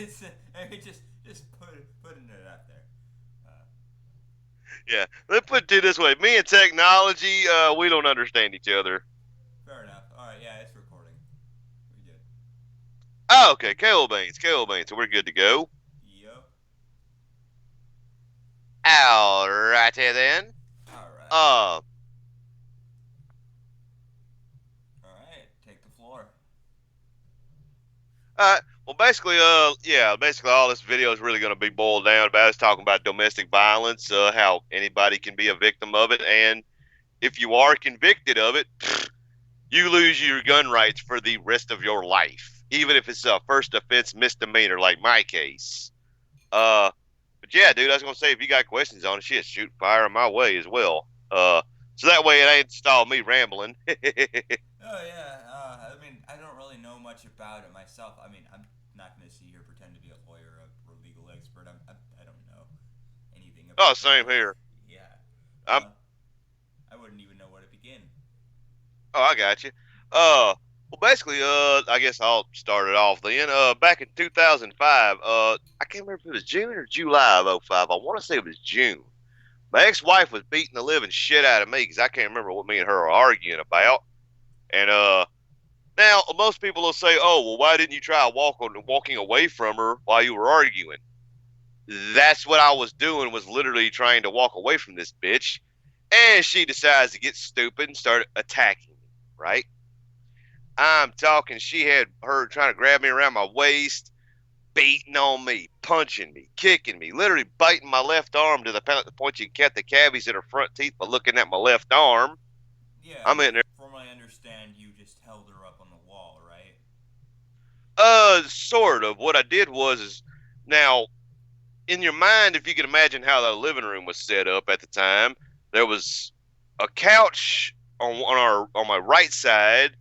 it's, I mean, just putting it out there. Yeah, let's put it this way: me and technology, we don't understand each other. Fair enough. All right, yeah, it's recording. We good. Oh, okay, kale beans, so we're good to go. Yup. All righty then. All right. Uh, All right. Take the floor. well, basically, yeah, basically, all this video is really going to be boiled down about is talking about domestic violence, how anybody can be a victim of it, and if you are convicted of it, you lose your gun rights for the rest of your life, even if it's a first offense misdemeanor, like my case. Uh, but yeah, dude, I was gonna say if you got questions on it, shit, shoot fire my way as well. So that way it ain't stall me rambling. Oh yeah. I mean, I don't really know much about it myself. I mean, I'm not going to sit here pretend to be a lawyer or legal expert. I don't know anything Oh, about same that. here. Yeah. I'm. I wouldn't even know where to begin. Oh, I got you. Well, basically, I guess I'll start it off then. Back in 2005, I can't remember if it was June or July of '05. I want to say it was June. My ex-wife was beating the living shit out of me because I can't remember what me and her were arguing about. And now most people will say, "Oh, well, why didn't you try walking away from her while you were arguing?" That's what I was doing. Was literally trying to walk away from this bitch, and she decides to get stupid and start attacking me. Right? I'm talking. She had her trying to grab me around my waist, beating on me, punching me, kicking me, literally biting my left arm to the point you can cut the cavities in her front teeth by looking at my left arm. Yeah, I'm and in there. from what I understand, you just held her up on the wall, right? Sort of. What I did was is now in your mind, if you can imagine how the living room was set up at the time, there was a couch on my right side.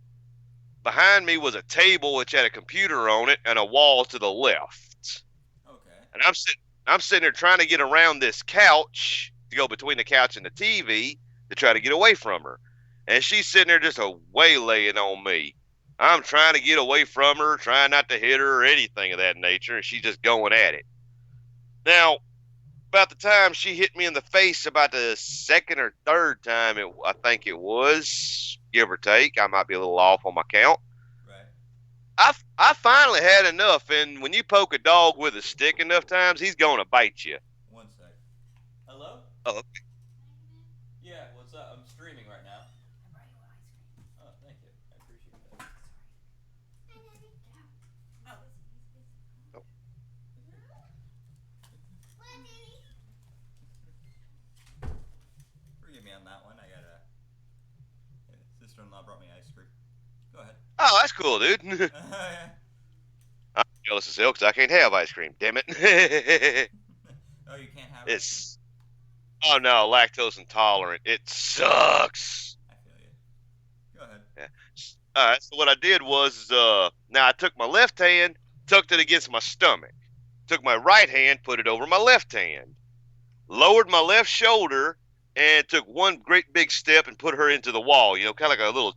Behind me was a table which had a computer on it and a wall to the left. Okay. And I'm sitting there trying to get around this couch to go between the couch and the TV to try to get away from her. And she's sitting there just a waylaying on me. I'm trying to get away from her, trying not to hit her or anything of that nature, and she's just going at it. Now, about the time she hit me in the face, about the second or third time, I think it was, give or take. I might be a little off on my count. Right. I finally had enough, and when you poke a dog with a stick enough times, he's going to bite you. One sec. Hello? Oh, Yeah, what's up? I'm streaming right now. I'm buying you ice cream. Oh, thank you. I appreciate that. oh, Forgive me on that one. I got a sister-in-law brought me ice cream. Go ahead. oh, that's cool, dude. I'm jealous as hell because I can't have ice cream. Damn it. Oh, you can't have ice cream? It's oh no, lactose intolerant. It sucks. I feel you. Go ahead. Yeah. All right. So what I did was, now I took my left hand, tucked it against my stomach. Took my right hand, put it over my left hand. Lowered my left shoulder, and took one great big step and put her into the wall. You know, kind of like a little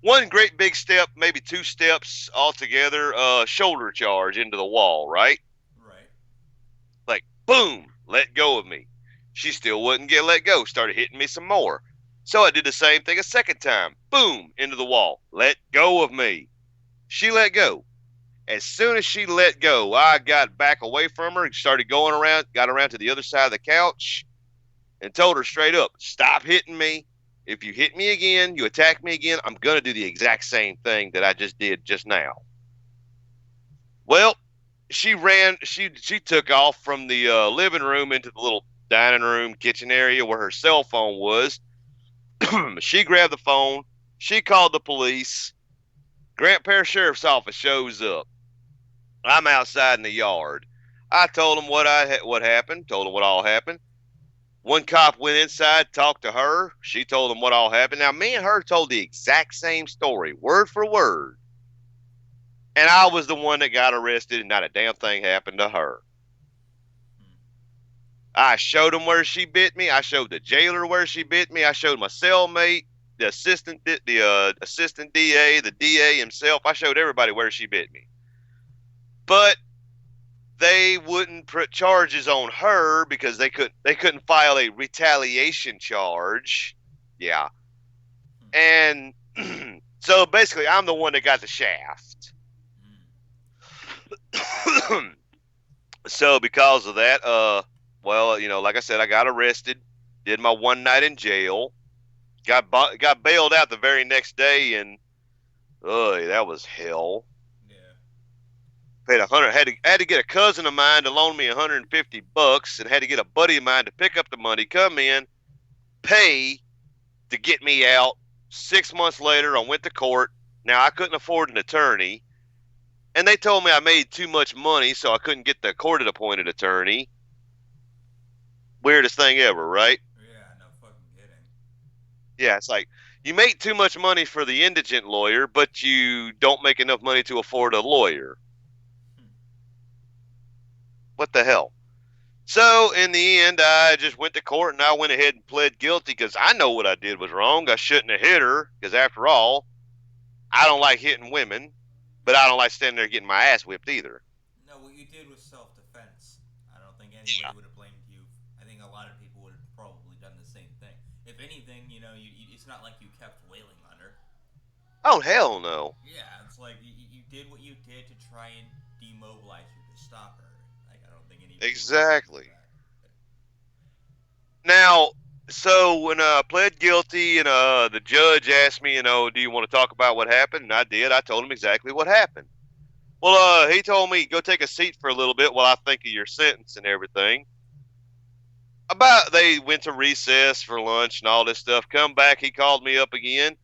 one great big step, maybe two steps altogether. Shoulder charge into the wall. Right. Right. Like boom, let go of me. She still wouldn't get let go. Started hitting me some more. So I did the same thing a second time. Boom, into the wall. Let go of me. She let go. As soon as she let go, I got back away from her and started going around, got around to the other side of the couch and told her straight up, stop hitting me. If you hit me again, you attack me again, I'm going to do the exact same thing that I just did just now. Well, she took off from the living room into the little dining room, kitchen area where her cell phone was. She grabbed the phone. She called the police. Grant Parish Sheriff's Office shows up. I'm outside in the yard. I told them what happened. Told them what all happened. One cop went inside, talked to her. She told him what all happened. Now me and her told the exact same story, word for word. And I was the one that got arrested, and not a damn thing happened to her. Hmm. I showed him where she bit me. I showed the jailer where she bit me. I showed my cellmate, the assistant DA, the DA himself. I showed everybody where she bit me. But they wouldn't put charges on her because they couldn't file a retaliation charge. Yeah. Hmm. And so basically I'm the one that got the shaft. Hmm. So because of that, well, like I said, I got arrested, did my one night in jail, got bailed out the very next day, and that was hell. Yeah. Paid 100, had to get a cousin of mine to loan me $150, and had to get a buddy of mine to pick up the money, come in, pay to get me out. 6 months later, I went to court. Now I couldn't afford an attorney, and they told me I made too much money, so I couldn't get the court-appointed attorney. Weirdest thing ever, right? Yeah. No fucking kidding. Yeah, it's like you make too much money for the indigent lawyer, but you don't make enough money to afford a lawyer. Hmm. What the hell? So in the end, I just went to court and I went ahead and pled guilty because I know what I did was wrong. I shouldn't have hit her because, after all, I don't like hitting women, but I don't like standing there getting my ass whipped either. No, what you did was self-defense. I don't think anybody Yeah. would have blamed you. I think a lot of people would have probably done the same thing. If anything, it's not like you kept wailing on her. Oh, hell no. Yeah, it's like you did what you did to try and demobilize her to stop her. Like I don't think anybody would blame you for Exactly. that. Now, so when I pled guilty and the judge asked me, do you want to talk about what happened? And I did. I told him exactly what happened. Well, he told me go take a seat for a little bit while I think of your sentence and everything. About they went to recess for lunch and all this stuff. Come back, he called me up again,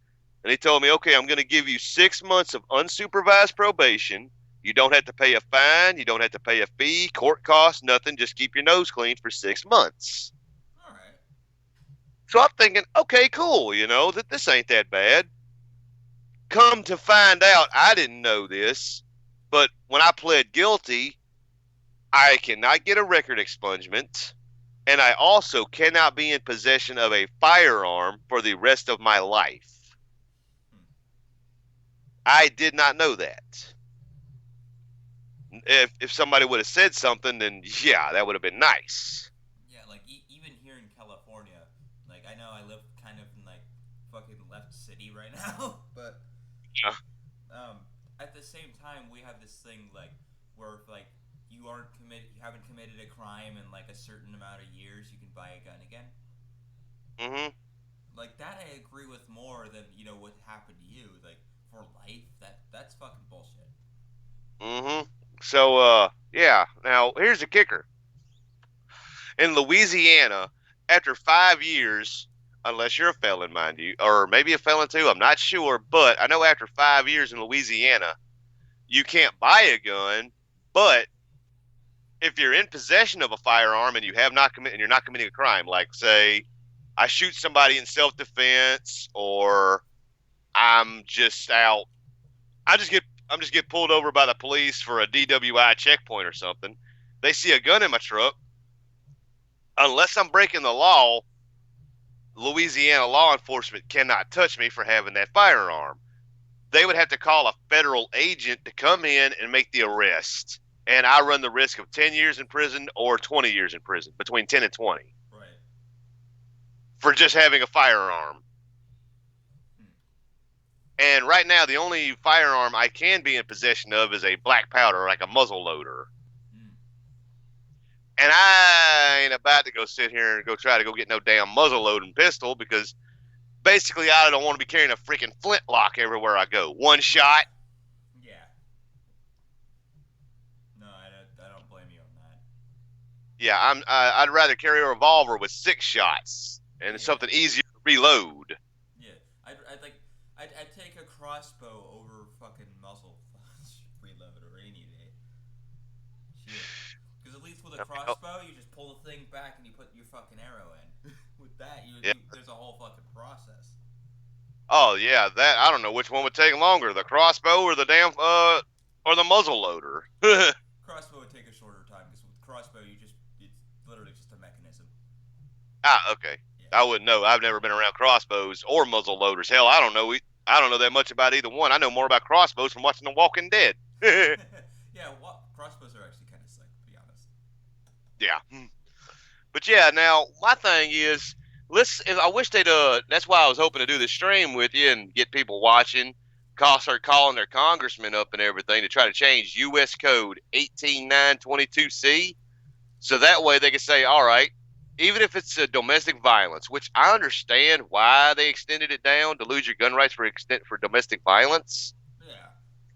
and he told me, okay, I'm going to give you 6 months of unsupervised probation. You don't have to pay a fine. You don't have to pay a fee, court costs, nothing. Just keep your nose clean for 6 months. All right. So I'm thinking, okay, cool. That this ain't that bad. Come to find out, I didn't know this, but when I pled guilty, I cannot get a record expungement, and I also cannot be in possession of a firearm for the rest of my life. Hmm. I did not know that. If somebody would have said something, then yeah, that would have been nice. Yeah, like even here in California, like I know I live kind of in like fucking left city right now, but Yeah. um, at the same time we have this thing like where if like you haven't committed a crime in like a certain amount of years, you can buy a gun again. Mhm. Like that, I agree with more than what happened to you. Like for life, that's fucking bullshit. Mhm. So yeah. Now here's the kicker. In Louisiana, after 5 years, unless you're a felon, mind you, or maybe a felon too, I'm not sure, but I know after 5 years in Louisiana, you can't buy a gun, but if you're in possession of a firearm and you have not committed and you're not committing a crime, like say I shoot somebody in self defense, or I'm just out, I'm just get pulled over by the police for a DWI checkpoint or something. They see a gun in my truck. Unless I'm breaking the law, Louisiana law enforcement cannot touch me for having that firearm. They would have to call a federal agent to come in and make the arrest. And I run the risk of 10 years in prison or 20 years in prison, between 10 and 20, Right. for just having a firearm. Hmm. And right now, the only firearm I can be in possession of is a black powder, like a muzzle loader. Hmm. And I ain't about to go sit here and go try to go get no damn muzzle loading pistol, because basically I don't want to be carrying a freaking flintlock everywhere I go. One Yeah. shot. Yeah. No, I don't blame you on that. Yeah, I'd rather carry a revolver with 6 shots and Yeah. something easier to reload. Yeah. I'd take a crossbow over fucking muzzle reload or any day. Shit. Because at least with a crossbow, you just pull the thing back and you put your fucking arrow in. With that, Yeah. there's a whole fucking process. Oh yeah, that I don't know which one would take longer, the crossbow or the damn or the muzzle loader. Crossbow would take a shorter time because with crossbow, it's literally just a mechanism. Okay. Yeah. I wouldn't know. I've never been around crossbows or muzzle loaders. Hell, I don't know that much about either one. I know more about crossbows from watching The Walking Dead. Yeah, crossbows are actually kind of sick. But yeah. But yeah, now my thing is, let's. I wish they'd. That's why I was hoping to do this stream with you and get people watching. Start calling their congressmen up and everything to try to change U.S. Code 18922C, so that way they can say, all right, even if it's a domestic violence, which I understand why they extended it down to lose your gun rights for domestic violence, Yeah.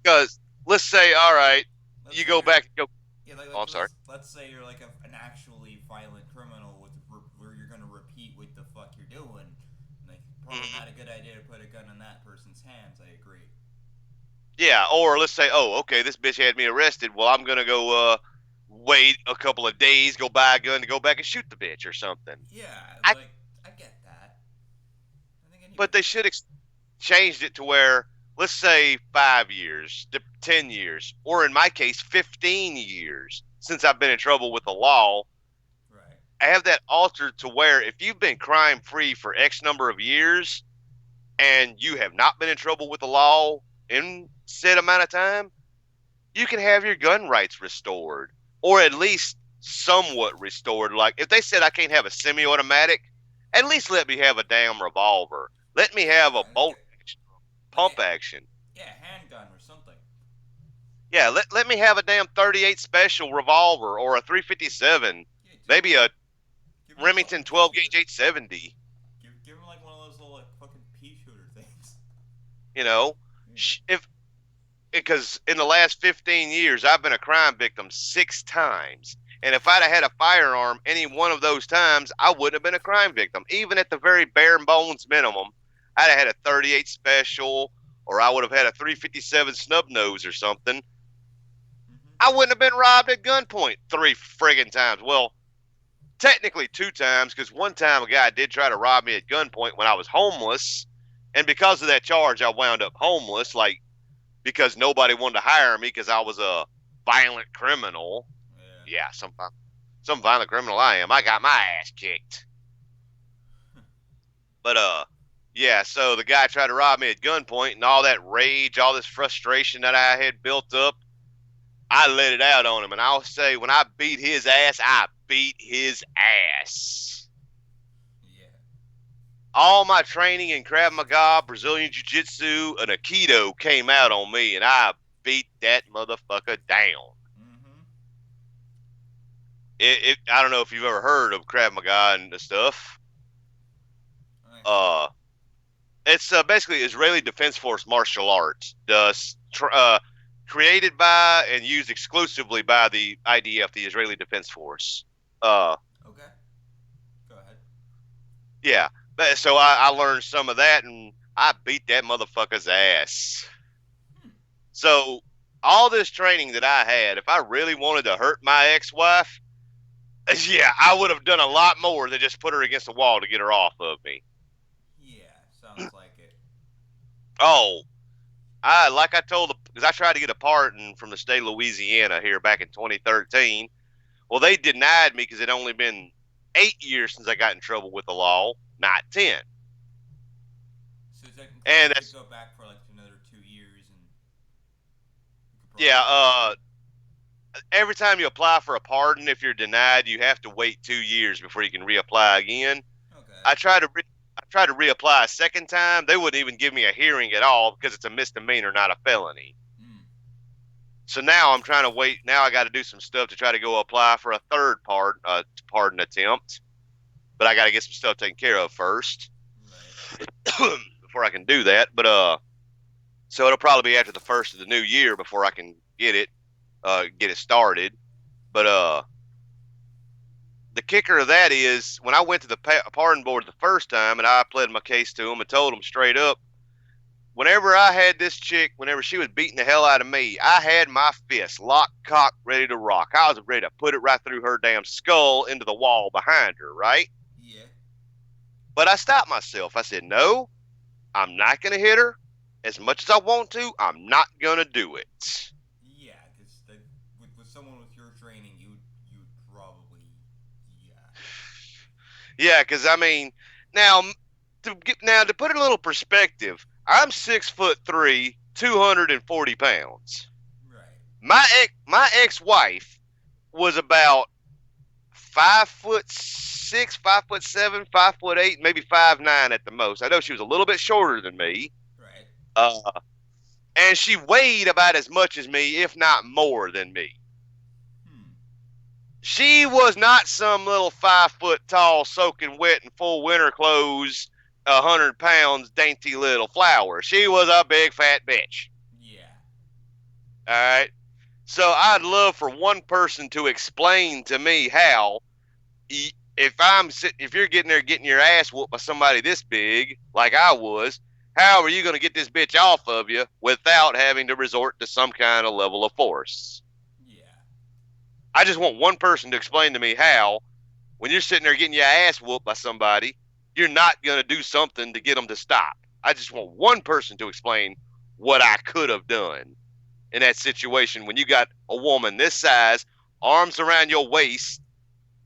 because let's say, all right, Let's you say go you're back and go. yeah, Oh, I'm sorry. let's say you're like an actually violent criminal where you're gonna repeat what the fuck you're doing. Like probably Mm-hmm. not a good idea to put a gun in that person's hands. I agree. Yeah, or let's say, oh, okay, this bitch had me arrested. Well, I'm gonna go wait a couple of days, go buy a gun to go back and shoot the bitch or something. Yeah, I like I get that. I think but anybody they would. should changed it to where let's say 5 years, 10 years, or in my case, 15 years since I've been in trouble with the law. Right. I have that altered to where if you've been crime free for X number of years and you have not been in trouble with the law in said amount of time, you can have your gun rights restored, or at least somewhat restored. Like if they said I can't have a semi-automatic, at least let me have a damn revolver. Let me have a Yeah, bolt action, like a pump action. yeah handgun or something. Yeah, let me have a damn 38 special revolver or a 357, Yeah, just maybe a give him a fucking Remington pea 12 shooter. gauge 870. Give him like one of those little like fucking pea shooter things. You know, Yeah. if because in the last 15 years I've been a crime victim 6 times. And if I'd have had a firearm any one of those times, I wouldn't have been a crime victim. Even at the very bare bones minimum, I'd have had a 38 special, or I would have had a 357 snub nose or something. I Mm-hmm. wouldn't have been robbed at gunpoint 3 friggin' times. Well, technically 2 times, because one time a guy did try to rob me at gunpoint when I was homeless. And because of that charge, I wound up homeless. Like, because nobody wanted to hire me because I was a violent criminal. Yeah. Yeah, some violent criminal I am. I got my ass kicked. But yeah. So the guy tried to rob me at gunpoint, and all that rage, all this frustration that I had built up, I let it out on him. And I'll say, when I beat his ass, I beat his ass. Yeah. All my training in Krav Maga, Brazilian Jiu Jitsu, and Aikido came out on me, and I beat that motherfucker down. Mm-hmm. I don't know if you've ever heard of Krav Maga and the stuff. I have. Uh, it's basically Israeli Defense Force martial arts, created by and used exclusively by the IDF, the Israeli Defense Force. Uh, Okay. Go ahead. yeah. So I learned some of that, and I beat that motherfucker's ass. Hmm. So all this training that I had, if I really wanted to hurt my ex-wife, yeah, I would have done a lot more than just put her against the wall to get her off of me. Yeah. Sounds like it. Oh, I told, because I tried to get a pardon from the state of Louisiana here back in 2013. Well, they denied me because it only been 8 years since I got in trouble with the law, not 10. So technically, you And could that's go back for like another 2 years, and you could yeah. probably. Every time you apply for a pardon, if you're denied, you have to wait 2 years before you can reapply again. Okay. I tried to I tried to reapply a second time. They wouldn't even give me a hearing at all because it's a misdemeanor, not a felony. Mm. So now I'm trying to wait. Now I got to do some stuff to try to go apply for a third pardon attempt, but I got to get some stuff taken care of first Right. before I can do that. But so it'll probably be after the first of the new year before I can get it started. But the kicker of that is when I went to the pardon board the first time and I pled my case to them and told them straight up, whenever I had this chick, whenever she was beating the hell out of me, I had my fist locked, cocked, ready to rock. I was ready to put it right through her damn skull into the wall behind her, right? Yeah. But I stopped myself. I said, no, I'm not going to hit her. As much as I want to, I'm not going to do it. Yeah, because with someone with your training, you would probably yeah. Yeah, because I mean, now to put it in a little perspective, I'm 6'3", 240 pounds. Right. My ex wife was about 5'6", 5'7", 5'8", maybe 5'9" at the most. I know she was a little bit shorter than me. Right. Uh, and she weighed about as much as me, if not more than me. Hmm. She was not some little 5 foot tall, soaking wet in full winter clothes, 100 pounds, dainty little flower. She was a big fat bitch. Yeah. All right. So I'd love for one person to explain to me how, if you're getting your ass whooped by somebody this big, like I was, how are you going to get this bitch off of you without having to resort to some kind of level of force? Yeah. I just want one person to explain to me how, when you're sitting there getting your ass whooped by somebody, you're not going to do something to get them to stop. I just want one person to explain what I could have done in that situation when you got a woman this size, arms around your waist,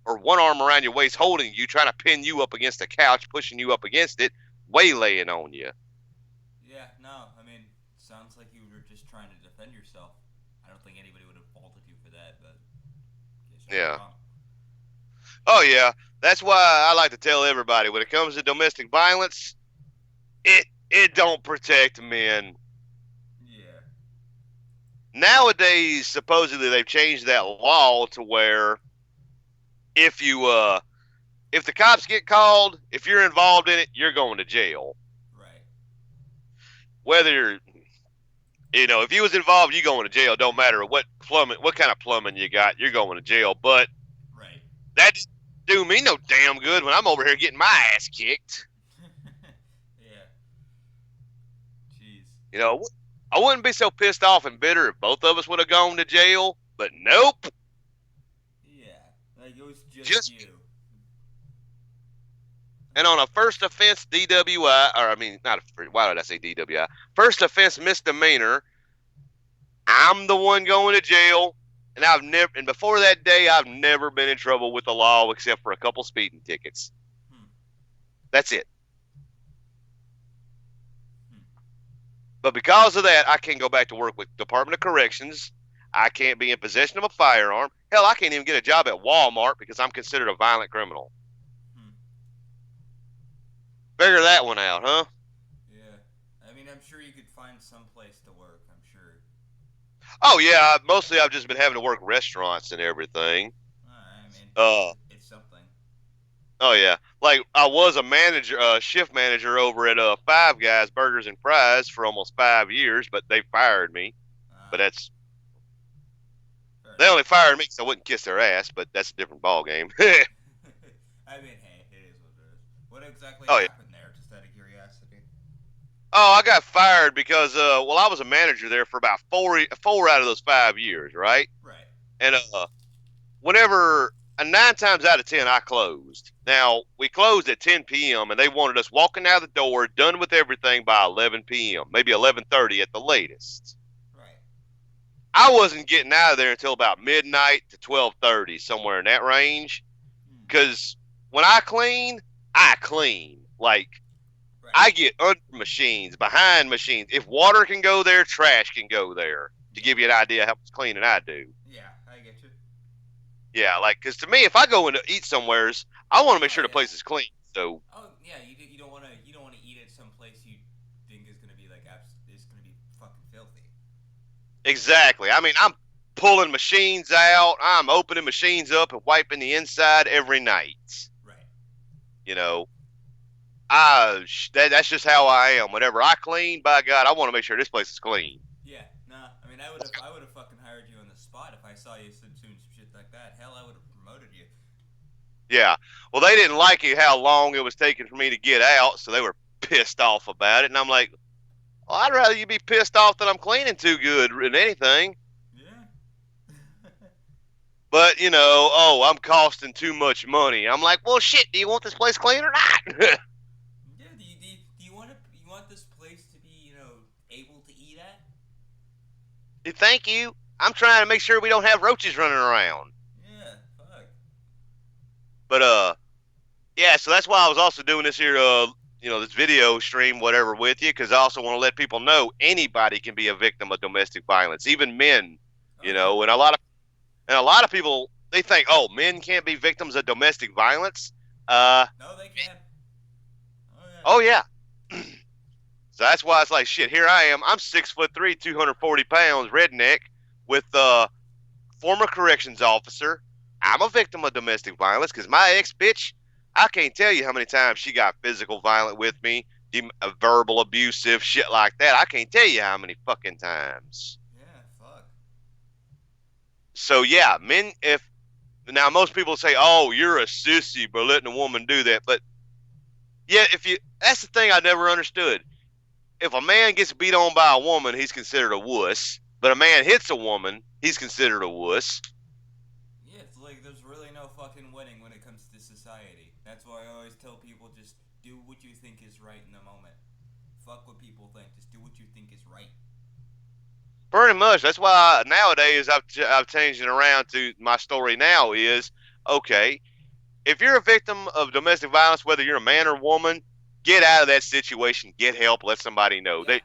or one arm around your waist holding you, trying to pin you up against the couch, pushing you up against it, waylaying on you. Yeah. No. I mean, sounds like you were just trying to defend yourself. I don't think anybody would have faulted you for that, but guess I was Yeah. wrong. Oh, yeah. That's why I like to tell everybody when it comes to domestic violence, it don't protect men. Yeah. Nowadays, supposedly they've changed that law to where if you if the cops get called, if you're involved in it, you're going to jail. Right. Whether if you was involved, you going to jail. Don't matter what kind of plumbing you got, you're going to jail. But Right. that do me no damn good when I'm over here getting my ass kicked. Yeah. Jeez. You know, I wouldn't be so pissed off and bitter if both of us would have gone to jail. But nope, Yeah. Like it was just just you. and on a first offense DWI, or I mean, not a, why did I say DWI? First offense misdemeanor. I'm the one going to jail, and before that day, I've never been in trouble with the law except for a couple speeding tickets. Hmm. That's it. Hmm. But because of that, I can't go back to work with Department of Corrections. I can't be in possession of a firearm. Hell, I can't even get a job at Walmart because I'm considered a violent criminal. Hmm. Figure that one out, huh? Yeah. I mean, I'm sure you could find some place to work. I'm sure. Oh yeah, mostly I've just been having to work restaurants and everything. I mean, Uh, it's something. oh yeah, like I was a manager, shift manager over at Five Guys Burgers and Fries for almost 5 years, but they fired me. But Ah, that's fair they enough. only fired me so I wouldn't kiss their ass. But that's a different ball game. I mean, hey, it is what it is. What exactly Oh yeah. happened there? Just out of curiosity. Oh, I got fired because I was a manager there for about four out of those 5 years, right? Right. And whenever 9 times out of 10 I closed. Now we closed at 10 p.m. and they wanted us walking out the door, done with everything by 11 p.m., maybe 11:30 at the latest. Right. I wasn't getting out of there until about midnight to 12:30, somewhere in that range. Hmm. Because when I clean, I clean. Like Right. I get under machines, behind machines. If water can go there, trash can go there. To Yeah. give you an idea how much cleaning I do. Yeah, I get you. Yeah, like because to me, if I go in to eat somewheres, I want to make Oh sure the yeah. place is clean. So Oh yeah. You don't want to eat at some place you think is gonna be like is gonna be fucking filthy. exactly. I mean, I'm pulling machines out. I'm opening machines up and wiping the inside every night. Right. You know, that's just how I am. Whenever I clean, by God, I want to make sure this place is clean. Yeah. Nah. I mean, I would have fucking hired you on the spot if I saw you doing some shit like that. Hell, I would have promoted you. Yeah. Well, they didn't like it how long it was taking for me to get out, so they were pissed off about it. And I'm like, well, I'd rather you be pissed off that I'm cleaning too good than anything. Yeah. But oh, I'm costing too much money. I'm like, well, shit. Do you want this place clean or not? Yeah. Do you want you want this place to be able to eat at? Thank you. I'm trying to make sure we don't have roaches running around. Yeah. Fuck. But yeah. So that's why I was also doing this here, this video stream, whatever, with you, because I also want to let people know anybody can be a victim of domestic violence, even men. Oh yeah. And a lot of people they think, oh, men can't be victims of domestic violence. Uh, No, they can. Oh yeah. oh yeah. So that's why it's like shit. Here I am. I'm 6'3", 240 pounds, redneck, with former corrections officer. I'm a victim of domestic violence because my ex bitch. I can't tell you how many times she got physical violent with me, verbal abusive shit like that. I can't tell you how many fucking times. Yeah. Fuck. So yeah, men. If now most people say, "Oh, you're a sissy by letting a woman do that," but yeah, if you that's the thing I never understood. If a man gets beat on by a woman, he's considered a wuss. But a man hits a woman, he's considered a wuss. Yeah, it's like there's really no fucking winning when it comes to society. That's why I always tell people just do what you think is right in the moment. Fuck what people think. Just do what you think is right. Pretty much. That's why nowadays I've changed it around to my story now is okay. If you're a victim of domestic violence, whether you're a man or woman, get out of that situation. Get help. Let somebody know. Yeah.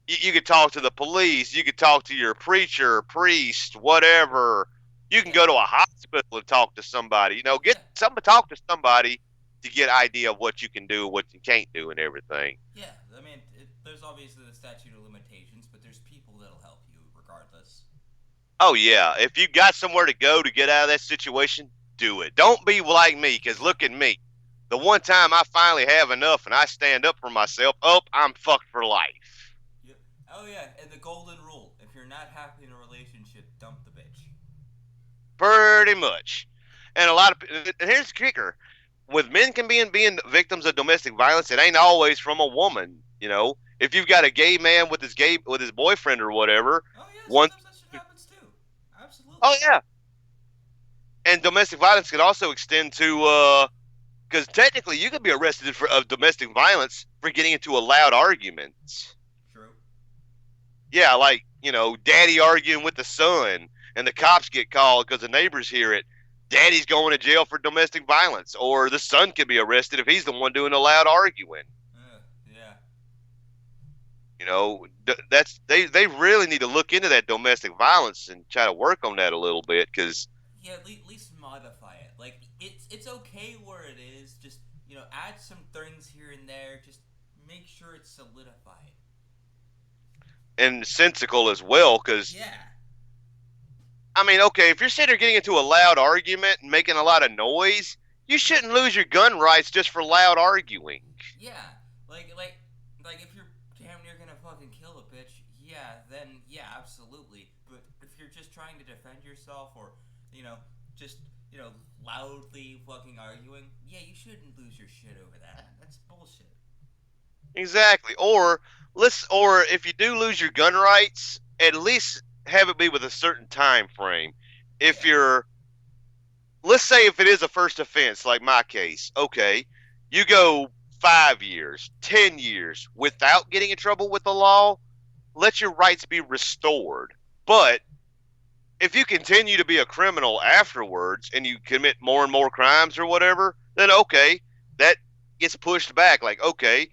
You could talk to the police. You could talk to your preacher, priest, whatever. You can Yeah. go to a hospital and talk to somebody. Get Yeah. talk to somebody to get idea of what you can do, what you can't do, and everything. Yeah. I mean, there's obviously the statute of limitations, but there's people that'll help you regardless. Oh yeah, if you got somewhere to go to get out of that situation, do it. Don't be like me, because look at me. The one time I finally have enough and I stand up for myself, oh, I'm fucked for life. Yeah. Oh yeah, and the golden rule: if you're not happy in a relationship, dump the bitch. Pretty much. And a lot of and here's the kicker: with men can be being victims of domestic violence, it ain't always from a woman. If you've got a gay man with his boyfriend or whatever, Oh yeah, one, sometimes that shit happens too. oh Absolutely. yeah, and domestic violence could also extend to because technically you could be arrested for of domestic violence for getting into a loud argument. True. Yeah, like daddy arguing with the son, and the cops get called because the neighbors hear it. Daddy's going to jail for domestic violence, or the son could be arrested if he's the one doing the loud arguing. Yeah. That's they really need to look into that domestic violence and try to work on that a little bit because Yeah, at least modify it. Like it's okay where it is. Just add some things here and there. Just make sure it's solidified. and sensical as well because Yeah. I mean, okay, if you're sitting there getting into a loud argument and making a lot of noise, you Yeah. shouldn't lose your gun rights just for loud arguing. Yeah. Like if you're damn near gonna fucking kill a bitch, yeah, then yeah, absolutely. But if you're just trying to defend yourself or, you know, just, loudly fucking arguing, yeah, you shouldn't lose your shit over that. That's bullshit. Exactly. Or if you do lose your gun rights, at least have it be with a certain time frame. If Yeah. you're let's say if it is a first offense like my case, okay, you go 5 years, 10 years without getting in trouble with the law, let your rights be restored. Yeah. But if you continue to be a criminal afterwards and you commit more and more crimes or whatever, then okay, that gets pushed back. Like, okay,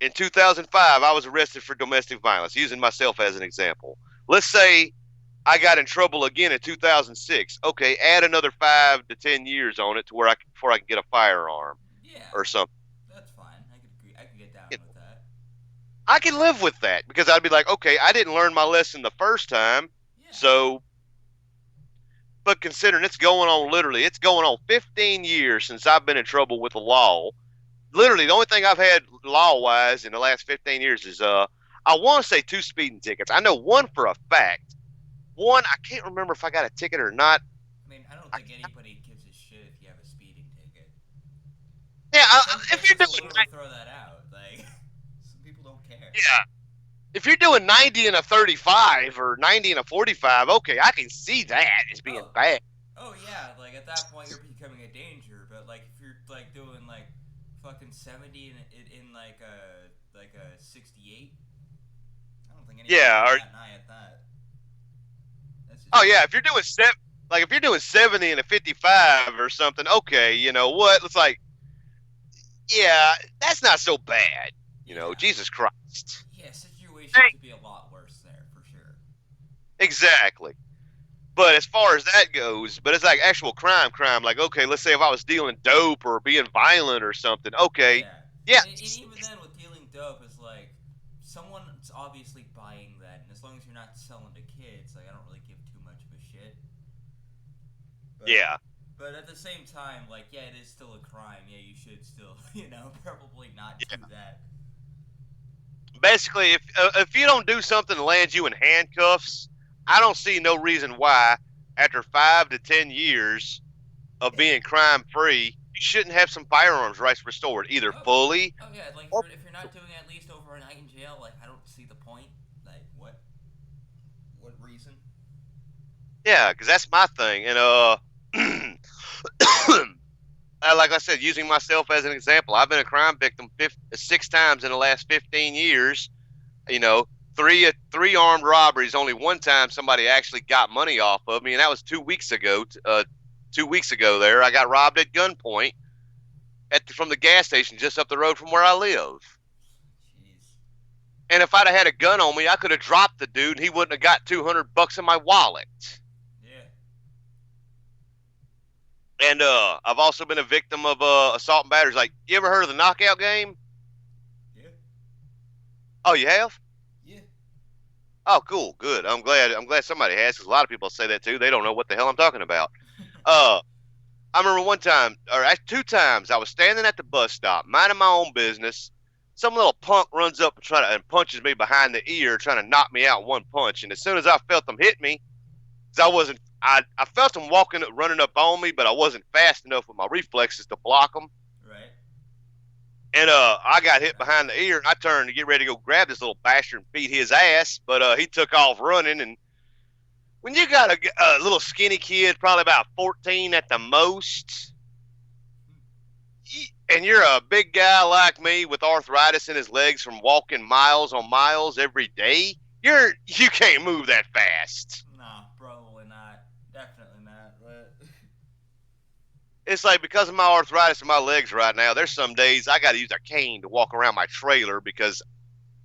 in 2005, I was arrested for domestic violence, using myself as an example. Let's say I got in trouble again in 2006. Okay, add another 5 to 10 years on it to where before I can get a firearm Yeah. or something. That's fine. I could agree. I could get down You with know, that. I can live with that because I'd be like, okay, I didn't learn my lesson the first time, Yeah. so. But considering it's going on 15 years since I've been in trouble with the law. Literally, the only thing I've had law wise in the last 15 years is I want to say 2 speeding tickets. I know one for a fact. One, I can't remember if I got a ticket or not. I mean, I don't I, think anybody gives a shit if you have a speeding ticket. yeah, Some if you're places will doing literally throw that out. Like, some people don't care. yeah, if you're doing 90 and a 35 or 90 and a 45, okay, I can see that as being Oh, bad. oh yeah. Like at that point, you're becoming a danger. But like, if you're like doing like fucking 70 in like a 68, I don't think anybody's Yeah, gonna or bat an eye at that. That's just oh yeah, me. if you're doing like if you're doing 70 and a 55 or something, okay, you know what? It's like, yeah, that's not so bad. Yeah. Jesus Christ. Yeah. Situation Hey, could be a lot worse there for sure. exactly. But as far as that goes, but it's like actual crime. Like, okay, let's say if I was dealing dope or being violent or something, okay, Yeah, yeah, and even then, with dealing dope, is like someone's obviously buying that, and as long as you're not selling to kids, like I don't really give too much of a shit. But yeah, but at the same time, like yeah, it is still a crime. Yeah, you should still, probably not do yeah. that. Basically, if you don't do something that lands you in handcuffs, I don't see no reason why after 5 to 10 years of Yeah. being crime free, you shouldn't have some firearms rights restored, either Oh. fully Oh yeah. Like or if you're not doing at least over a night in jail, like I don't see the point. Like what reason? yeah, because that's my thing. And like I said, using myself as an example, I've been a crime victim 6 times in the last 15 years. You know, three armed robberies. Only one time somebody actually got money off of me, and that was 2 weeks ago. 2 weeks ago, there I got robbed at gunpoint from the gas station just up the road from where I live. Jeez. And if I'd have had a gun on me, I could have dropped the dude, and he wouldn't have got $200 in my wallet. Yeah. And I've also been a victim of assault and batteries. Like, you ever heard of the knockout game? Yeah. Oh, you have? Yeah. Oh, cool, good. I'm glad somebody has, because a lot of people say that too. They don't know what the hell I'm talking about. Uh, I remember one time, or actually 2 times, I was standing at the bus stop, minding my own business. Some little punk runs up and punches me behind the ear, trying to knock me out one punch. And as soon as I felt them hit me, because I felt them running up on me, but I wasn't fast enough with my reflexes to block them. Right. And I got hit behind Nice. the ear, and I turned to get ready to go grab this little bastard and beat his ass, but he took off running. And when you got a little skinny kid, probably about 14 at the most, and you're a big guy like me with arthritis in his legs from walking miles on miles every day, you can't move that fast. Nah, probably not. Definitely not. But It's like, because of my arthritis in my legs right now, there's some days I got to use a cane to walk around my trailer, because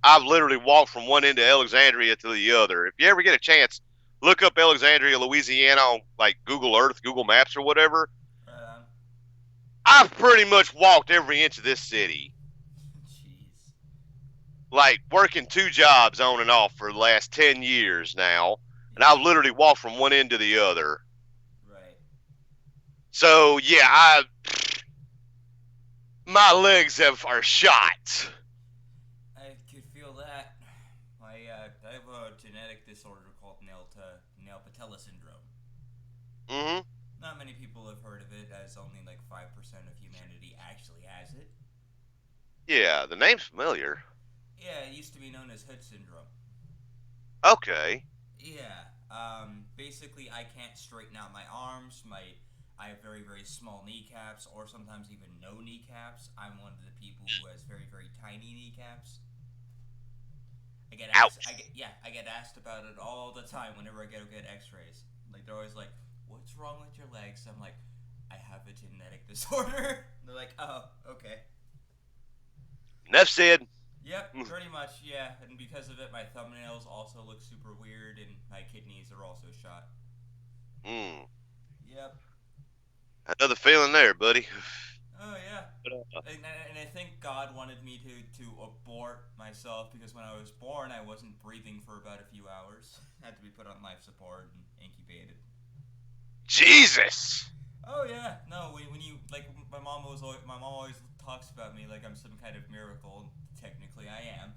I've literally walked from one end of Alexandria to the other. If you ever get a chance, look up Alexandria, Louisiana on like Google Earth, Google Maps, or whatever. uh, I've pretty much walked every inch of this city, jeez. like working 2 jobs on and off for the last 10 years now. And I've Yeah. literally walked from one end to the other. Right. So yeah, my legs are shot. I could feel that. I have a genetic disorder called nail patella syndrome. Hmm. Not many people have heard of it, as only like 5% of humanity actually has it. Yeah, the name's familiar. Yeah, it used to be known as Hood syndrome. Okay. Yeah. Basically, I can't straighten out my arms. I have very very small kneecaps, or sometimes even no kneecaps. I'm one of the people who has very very tiny kneecaps. I get asked. Ouch. I get asked about it all the time whenever I go get X-rays. Like they're always like, "What's wrong with your legs?" I'm like, "I have a genetic disorder." They're like, "Oh, okay." Enough said. Yep, pretty much, yeah. And because of it, my thumbnails also look super weird, and my kidneys are also shot. Mm. Yep. Another feeling there, buddy. Oh yeah. But, And I think God wanted me to abort myself because when I was born, I wasn't breathing for about a few hours. Had to be put on life support and incubated. Jesus. Oh yeah, no. When you like, my mom always talks about me like I'm some kind of miracle. And technically, I am.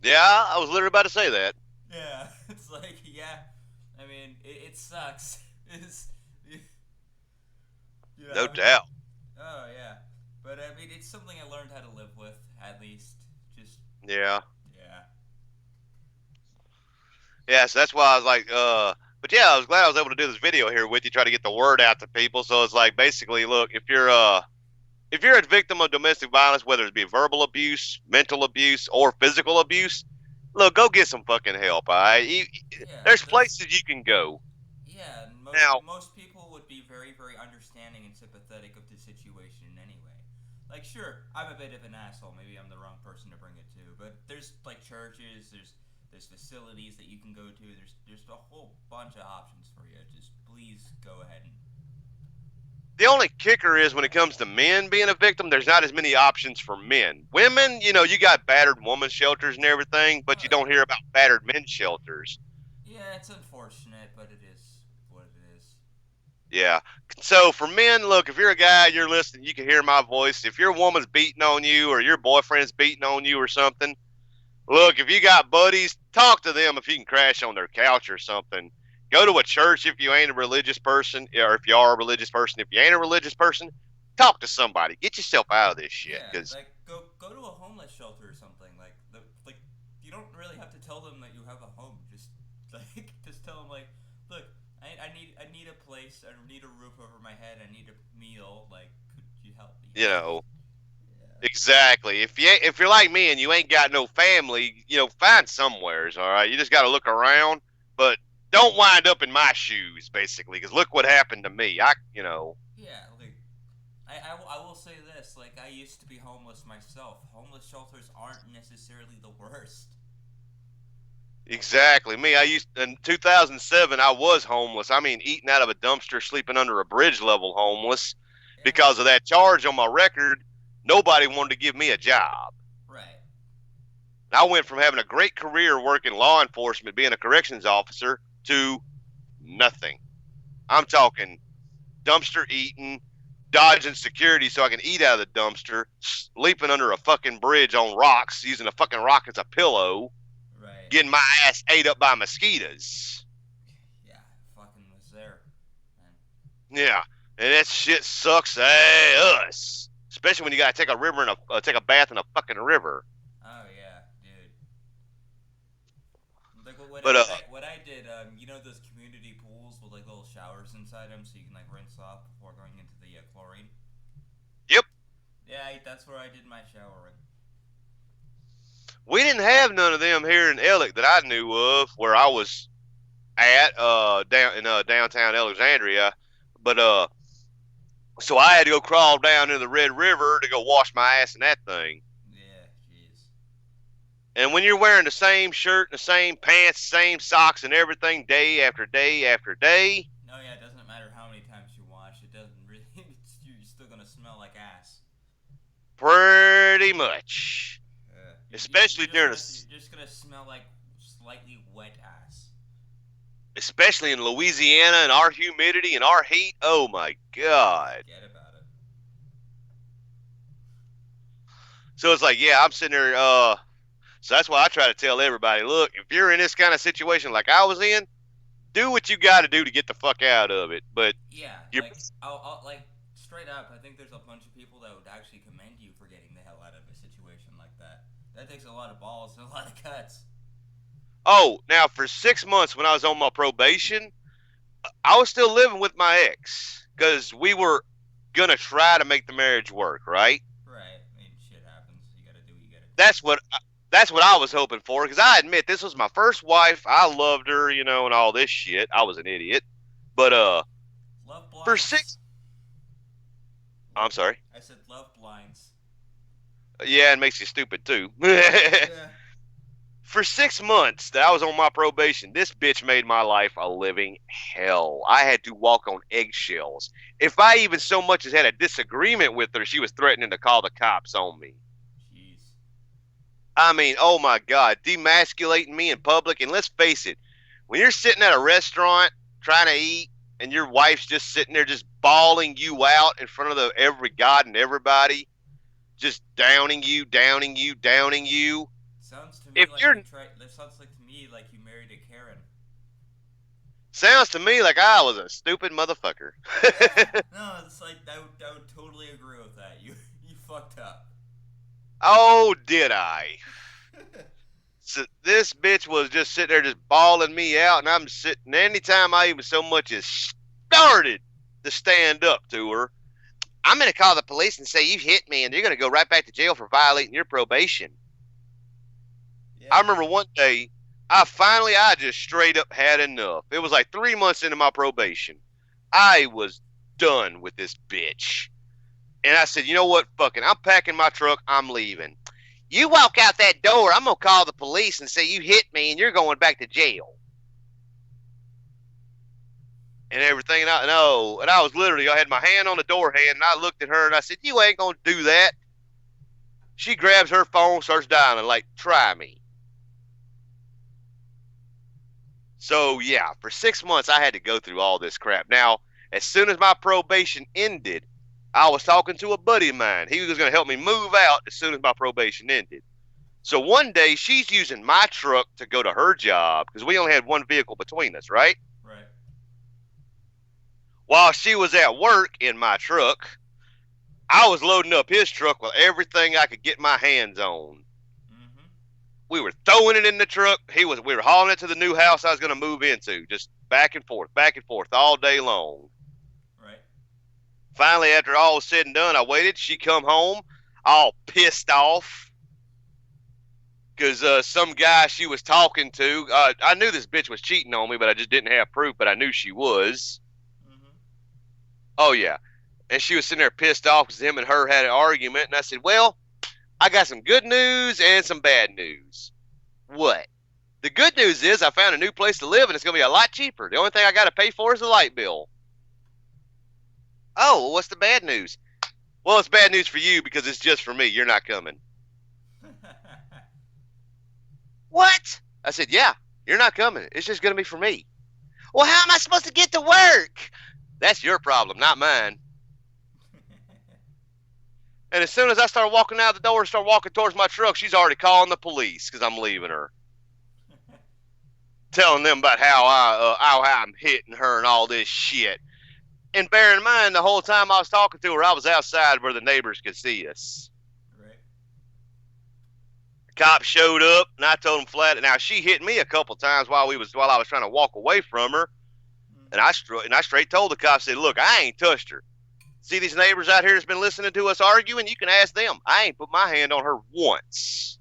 Yeah, I was literally about to say that. Yeah, it's like yeah. I mean, it sucks. It's you No know. doubt. Oh yeah, but I mean, it's something I learned how to live with at least. Just Yeah. yeah. Yeah, so that's why I was like, but yeah, I was glad I was able to do this video here with you, try to get the word out to people. So it's like, basically, look, if you're a victim of domestic violence, whether it be verbal abuse, mental abuse, or physical abuse, look, go get some fucking help. All right, Yeah, there's there's places you can go. yeah, and Now, most people would be very very understanding and sympathetic of the situation anyway. Like sure, I'm a bit of an asshole. Maybe I'm the wrong person to bring it to, but there's like churches, there's facilities that you can go to. There's a whole bunch of options for you. Just please go ahead and. The only kicker is when it comes to men being a victim, there's not as many options for men. Women, you got battered woman shelters and everything, but you Oh don't hear about battered men shelters. yeah, it's unfortunate, but it is what it is. Yeah. So for men, look, if you're a guy, you're listening, you can hear my voice. If your woman's beating on you or your boyfriend's beating on you or something, look, if you got buddies, talk to them if you can crash on their couch or something. Go to a church if you ain't a religious person, or if you are a religious person. If you ain't a religious person, talk to somebody. Get yourself out of this shit. Yeah, Because, like go to a homeless shelter or something. Like you don't really have to tell them that you have a home. Just just tell them like, look, I need a place. I need a roof over my head. I need a meal. Like, could you help me? you know, Yeah. exactly. If you're like me and you ain't got no family, find somewheres. All right, you just got to look around, but don't wind up in my shoes, basically. Because look what happened to me. Yeah, like I will say this, like I used to be homeless myself. Homeless shelters aren't necessarily the worst. Exactly. Me, I used in 2007. I was homeless. I mean, eating out of a dumpster, sleeping under a bridge level homeless, Yeah. because of that charge on my record. Nobody wanted to give me a job. Right. I went from having a great career working law enforcement, being a corrections officer, to nothing. I'm talking dumpster eating, dodging security so I can eat out of the dumpster, sleeping under a fucking bridge on rocks, using a fucking rock as a pillow, Right. getting my ass ate up by mosquitoes. Yeah, fucking was there. And Yeah, and that shit sucks ass. Especially when you gotta take a river and take a bath in a fucking river. oh yeah, dude. Like But what I did, those community pools with like little showers inside them, so you can like rinse off before going into the chlorine. yep, Yeah, that's where I did my showering. we didn't have none of them here in Ellick that I knew of where I was at down in downtown Alexandria. But so I had to go crawl down into the Red River to go wash my ass in that thing. Yeah, jeez. And when you're wearing the same shirt and the same pants, same socks and everything day after day after day, No, yeah, it doesn't matter how many times you wash. It doesn't really. You're still gonna smell like ass. pretty much. Especially during You're just gonna smell like slightly wet ass. especially in Louisiana and our humidity and our heat. Oh my god. Forget about it. So it's like, yeah, I'm sitting there. So that's why I try to tell everybody, look, if you're in this kind of situation like I was in, do what you got to do to get the fuck out of it. But Yeah, you're, like I'll like straight up. I think there's a bunch of people that would actually commend you for getting the hell out of a situation like that. That takes a lot of balls and a lot of guts. oh, now for 6 months when I was on my probation, I was still living with my ex because we were gonna try to make the marriage work, right? Right. I mean, shit happens. You gotta do what you gotta do. That's what that's what I was hoping for because I admit this was my first wife. I loved her, and all this shit. I was an idiot, but Love for blinds. six, I'm sorry. I said love blinds. Yeah, it makes you stupid too. Yeah. For 6 months that I was on my probation, this bitch made my life a living hell. I had to walk on eggshells. If I even so much as had a disagreement with her, she was threatening to call the cops on me. Jeez. I mean, oh my God, demasculating me in public. And let's face it, when you're sitting at a restaurant trying to eat and your wife's just sitting there just bawling you out in front of every God and everybody, just downing you, downing you, downing you. Sounds to me If like you're you tried. That sounds like to me like you married a Karen. Sounds to me like I was a stupid motherfucker. Yeah. No, it's like I would totally agree with that. You fucked up. Oh, did I? So this bitch was just sitting there just bawling me out, and I'm sitting. Anytime I even so much as started to stand up to her, I'm going to call the police and say you hit me, and you're going to go right back to jail for violating your probation. I Yeah. remember one day, I just straight up had enough. It was like 3 months into my probation. I was done with this bitch. And I said, you know what? Fucking, I'm packing my truck. I'm leaving. You walk out that door, I'm going to call the police and say you hit me and you're going back to jail. and everything. And I was literally, I had my hand on the door hand, and I looked at her and I said, "You ain't gonna do that." She grabs her phone, starts dialing, like, "Try me." So yeah, for 6 months I had to go through all this crap. Now, as soon as my probation ended, I was talking to a buddy of mine. He was going to help me move out as soon as my probation ended. So one day she's using my truck to go to her job because we only had one vehicle between us, right? Right. While she was at work in my truck, I was loading up his truck with everything I could get my hands on. Mm-hmm. We were throwing it in the truck. We were hauling it to the new house I was going to move into, just back and forth all day long. Right. Finally, after all was said and done, I waited. She come home, all pissed off because some guy she was talking to. I knew this bitch was cheating on me, but I just didn't have proof. But I knew she was. Mm-hmm. Oh yeah, and she was sitting there pissed off because him and her had an argument. And I said, "Well, I got some good news and some bad news." What? The good news is I found a new place to live and it's going to be a lot cheaper. The only thing I got to pay for is the light bill. Oh, well, what's the bad news? Well, it's bad news for you because it's just for me. You're not coming. What? I said, yeah, you're not coming. It's just going to be for me. Well, how am I supposed to get to work? That's your problem, not mine. And as soon as I start walking out the door and start walking towards my truck, she's already calling the police because I'm leaving her. Telling them about how I'm hitting her and all this shit. And bear in mind, the whole time I was talking to her, I was outside where the neighbors could see us. Right. The cop showed up, and I told him flat. Now she hit me a couple times while I was trying to walk away from her, and I straight told the cop, said, "Look, I ain't touched her. See these neighbors out here that's been listening to us arguing? You can ask them. I ain't put my hand on her once."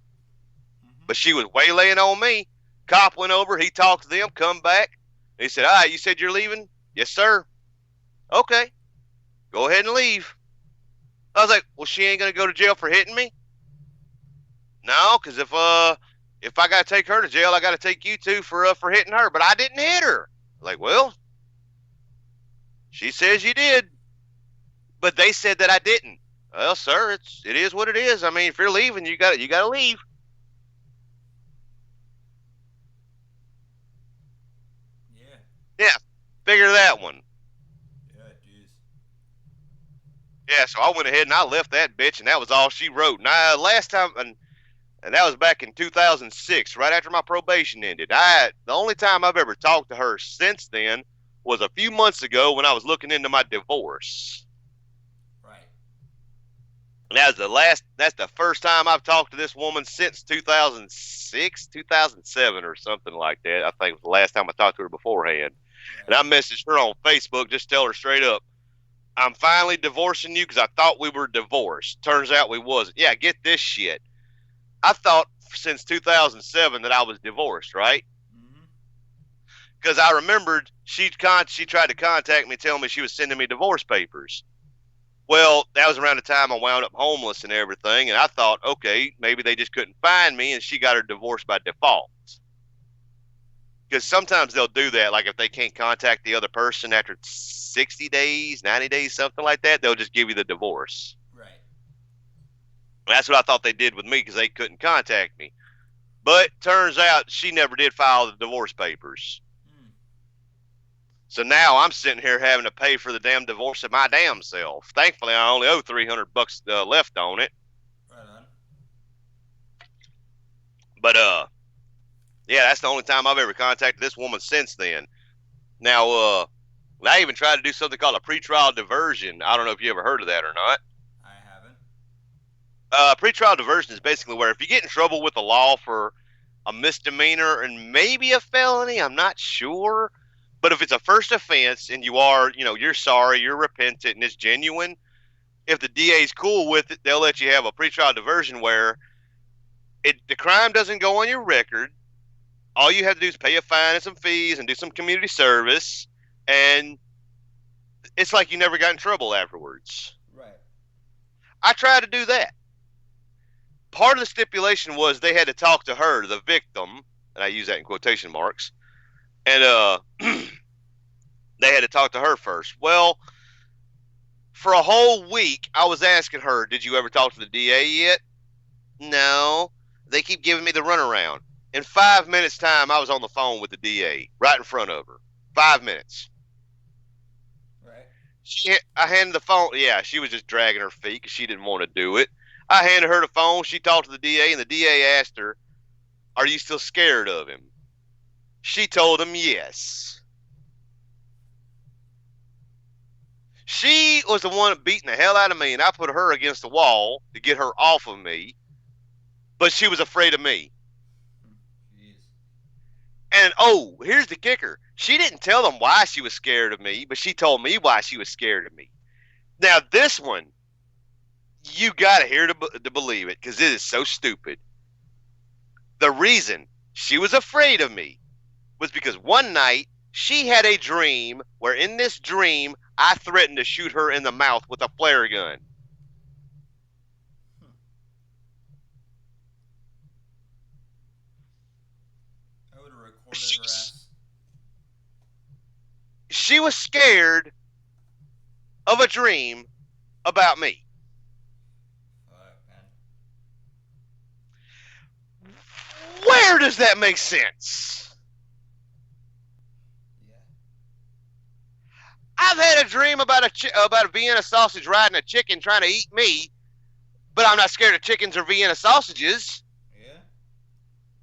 Mm-hmm. But she was waylaying on me. Cop went over. He talked to them. Come back. He said, "All right, you said you're leaving?" "Yes, sir." "Okay, go ahead and leave." I was like, "Well, she ain't gonna go to jail for hitting me?" "No, because if I gotta take her to jail, I gotta take you too for hitting her." "But I didn't hit her." Like, "Well, she says you did, but they said that I didn't." "Well, sir, it is what it is. I mean, if you're leaving, you gotta leave." Yeah. Yeah, figure that one. Yeah, jeez. Yeah, so I went ahead and I left that bitch, and that was all she wrote. And last time, and that was back in 2006, right after my probation ended. The only time I've ever talked to her since then was a few months ago when I was looking into my divorce. Right. And that's the first time I've talked to this woman since 2006, 2007 or something like that. I think was the last time I talked to her beforehand. And Right. I messaged her on Facebook, just tell her straight up, "I'm finally divorcing you because I thought we were divorced. Turns out we wasn't." Yeah, get this shit. I thought since 2007 that I was divorced, right? Mm-hmm. Because I remembered she tried to contact me, telling me she was sending me divorce papers. Well, that was around the time I wound up homeless and everything, and I thought, okay, maybe they just couldn't find me, and she got her divorce by default. Because sometimes they'll do that, like if they can't contact the other person after 60 days, 90 days, something like that, they'll just give you the divorce. Right. That's what I thought they did with me because they couldn't contact me. But turns out she never did file the divorce papers. Mm. So now I'm sitting here having to pay for the damn divorce of my damn self. Thankfully, I only owe $300 left on it. Right on. But yeah, that's the only time I've ever contacted this woman since then. Now, I even tried to do something called a pretrial diversion. I don't know if you ever heard of that or not. I haven't. Pretrial diversion is basically where if you get in trouble with the law for a misdemeanor and maybe a felony, I'm not sure. But if it's a first offense and you're sorry, you're repentant, and it's genuine, if the DA's cool with it, they'll let you have a pretrial diversion where the crime doesn't go on your record. All you have to do is pay a fine and some fees and do some community service, and it's like you never got in trouble afterwards. Right. I tried to do that. Part of the stipulation was they had to talk to her, the victim, and I use that in quotation marks, and they had to talk to her first. Well, for a whole week, I was asking her, did you ever talk to the DA yet? No. They keep giving me the runaround. In 5 minutes' time, I was on the phone with the DA right in front of her. 5 minutes. Right. I handed the phone. Yeah, she was just dragging her feet because she didn't want to do it. I handed her the phone. She talked to the DA, and the DA asked her, "Are you still scared of him?" She told him yes. She was the one beating the hell out of me, and I put her against the wall to get her off of me, but she was afraid of me. Jeez. And oh, here's the kicker. She didn't tell them why she was scared of me, but she told me why she was scared of me. Now, this one, you got to hear to believe it because it is so stupid. The reason she was afraid of me was because one night she had a dream where in this dream I threatened to shoot her in the mouth with a flare gun. I would have recorded She, her ass. she was scared of a dream about me. Fuck, man. Where does that make sense? Yeah. I've had a dream about a Vienna sausage riding a chicken trying to eat me, but I'm not scared of chickens or Vienna sausages. Yeah.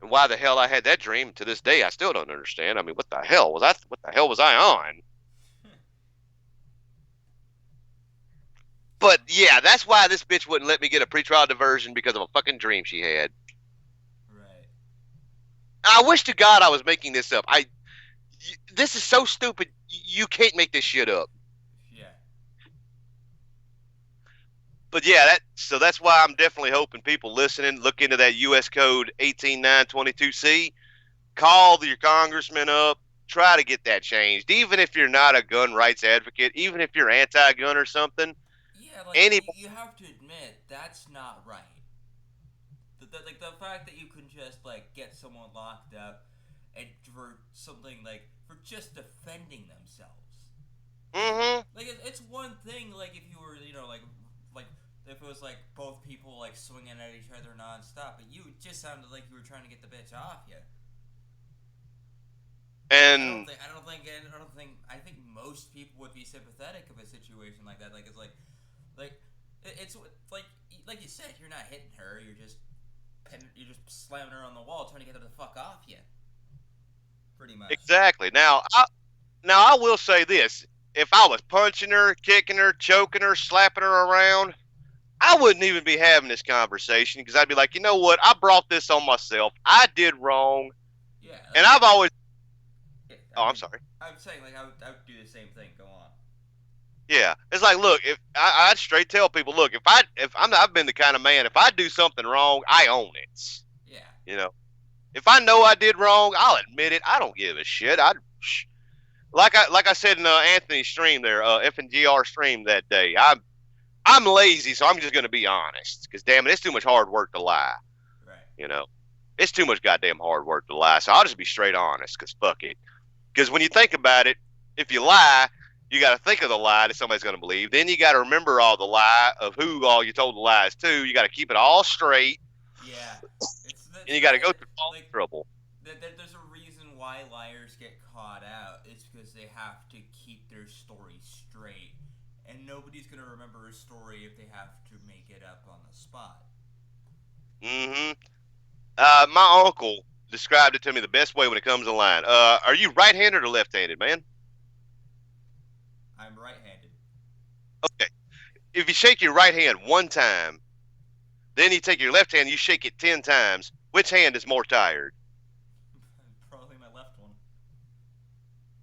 And why the hell I had that dream to this day, I still don't understand. I mean, what the hell was I? What the hell was I on? But yeah, that's why this bitch wouldn't let me get a pretrial diversion because of a fucking dream she had. Right. I wish to God I was making this up. This is so stupid. You can't make this shit up. Yeah. But yeah, so that's why I'm definitely hoping people listening look into that U.S. Code 18922C. Call your congressman up. Try to get that changed. Even if you're not a gun rights advocate, even if you're anti-gun or something. Yeah, like Any you have to admit that's not right. Like the fact that you can just like get someone locked up and for something like for just defending themselves. Mm-hmm. Like it's one thing like if you were like if it was like both people like swinging at each other nonstop, but you just sounded like you were trying to get the bitch off you. And I think most people would be sympathetic of a situation like that. Like it's like it's like you said, you're not hitting her. You're just slamming her on the wall, trying to get her the fuck off you. Pretty much. exactly. Now I will say this: if I was punching her, kicking her, choking her, slapping her around, I wouldn't even be having this conversation because I'd be like, you know what? I brought this on myself. I did wrong, Yeah. and I've always. Yeah, Oh, I'm sorry. I'm saying like I would do the same thing. Go on. Yeah, it's like, look, if I'd straight tell people, look, I've been the kind of man, if I do something wrong, I own it. Yeah. You know, if I know I did wrong, I'll admit it. I don't give a shit. Like I said in Anthony's stream there, F and GR stream that day. I'm lazy, so I'm just gonna be honest. Because damn it, it's too much hard work to lie. Right. You know, it's too much goddamn hard work to lie. So I'll just be straight honest. Because fuck it. Because when you think about it, if you lie, you got to think of the lie that somebody's going to believe. Then you got to remember all the lie of who all you told the lies to. You got to keep it all straight. Yeah. And you got to go through all the trouble. There's a reason why liars get caught out. It's because they have to keep their story straight, and nobody's gonna remember a story if they have to make it up on the spot. Mm-hmm. My uncle described it to me the best way when it comes to lying. Are you right-handed or left-handed, man? I'm right-handed. Okay. If you shake your right hand one time, then you take your left hand, you shake it 10 times. Which hand is more tired? Probably my left one.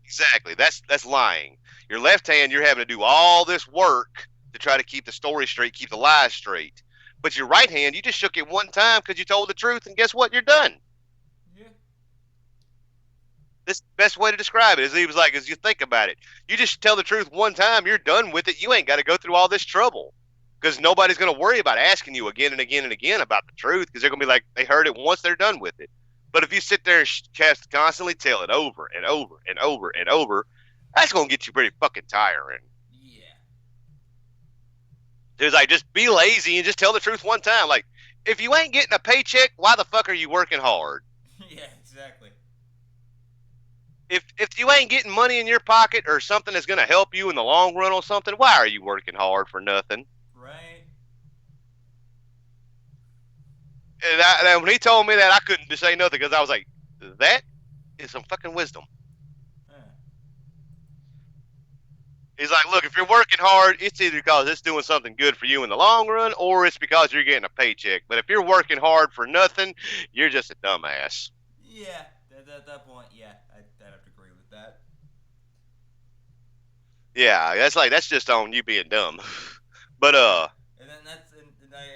Exactly. That's lying. Your left hand, you're having to do all this work to try to keep the story straight, keep the lies straight. But your right hand, you just shook it one time because you told the truth, and guess what? You're done. Yeah. This best way to describe it is he was like, as you think about it, you just tell the truth one time, you're done with it. You ain't got to go through all this trouble because nobody's going to worry about asking you again and again and again about the truth because they're going to be like, they heard it once, they're done with it. But if you sit there and constantly tell it over and over and over and over, That's gonna get you pretty fucking tiring. Yeah. It's like just be lazy and just tell the truth one time. Like, if you ain't getting a paycheck, why the fuck are you working hard? Yeah, exactly. If you ain't getting money in your pocket or something that's gonna help you in the long run on something, why are you working hard for nothing? Right? And when he told me that, I couldn't just say nothing because I was like, that is some fucking wisdom. Huh. He's like, look, if you're working hard, it's either because it's doing something good for you in the long run or it's because you're getting a paycheck. But if you're working hard for nothing, you're just a dumbass. Yeah, at that point, yeah, I'd have to agree with that. Yeah, that's just on you being dumb. But Yeah, and then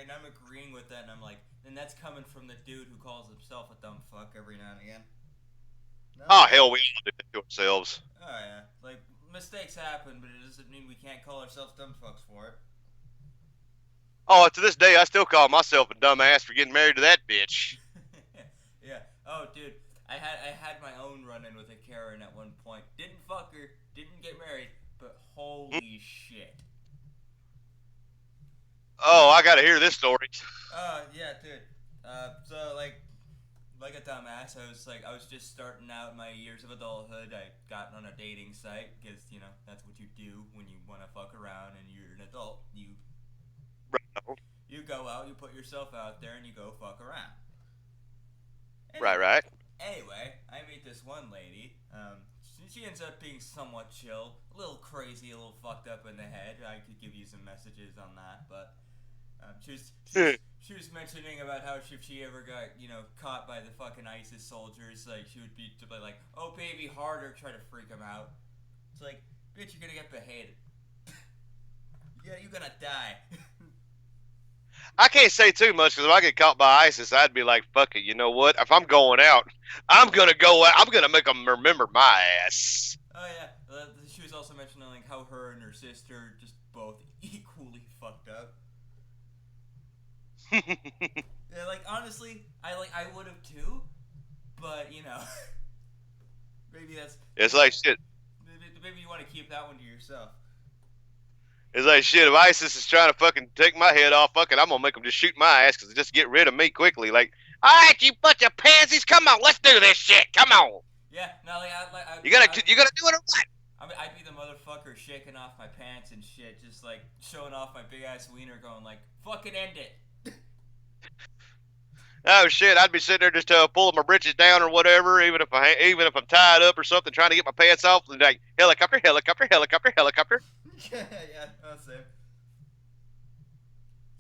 and I'm agreeing with that, and I'm like, and that's coming from the dude who calls himself a dumb fuck every now and again. No, oh like, hell, we all do it to ourselves. oh yeah, like mistakes happen, but it doesn't mean we can't call ourselves dumb fucks for it. Oh, to this day, I still call myself a dumbass for getting married to that bitch. Yeah. Oh, dude, I had my own run-in with a Karen at one point. Didn't fuck her, didn't get married, but holy shit. Oh, I got to hear this story. Yeah, dude. So like a dumbass, I was just starting out my years of adulthood. I got on a dating site because that's what you do when you want to fuck around and you're an adult. You go out, you put yourself out there, and you go fuck around. Right, Anyway, right. anyway, I meet this one lady. She ends up being somewhat chill, a little crazy, a little fucked up in the head. I could give you some messages on that, but she was mentioning about how if she ever got caught by the fucking ISIS soldiers, like she would be like, oh baby, harder, try to freak them out. It's like, bitch, you're gonna get beheaded. Yeah, you're gonna die. I can't say too much because if I get caught by ISIS, I'd be like, fuck it. You know what? If I'm going out, I'm gonna go out. I'm gonna make them remember my ass. Oh yeah, she was also mentioning like how her and her sister just both equally fucked up. Yeah, like honestly, I would have too, but maybe that's It's like shit. maybe you want to keep that one to yourself. It's like shit. If ISIS is trying to fucking take my head off, fuck it, I'm gonna make them just shoot my ass because just get rid of me quickly. Like, all right, you bunch of pansies, come on, let's do this shit. Come on. Yeah, no, You gotta do it or what? I'd be the motherfucker shaking off my pants and shit, just like showing off my big ass wiener, going like, "Fucking end it." Oh shit, I'd be sitting there just pulling my britches down or whatever, even if I'm tied up or something, trying to get my pants off, and like helicopter, helicopter, helicopter, helicopter. Yeah, yeah, that's it.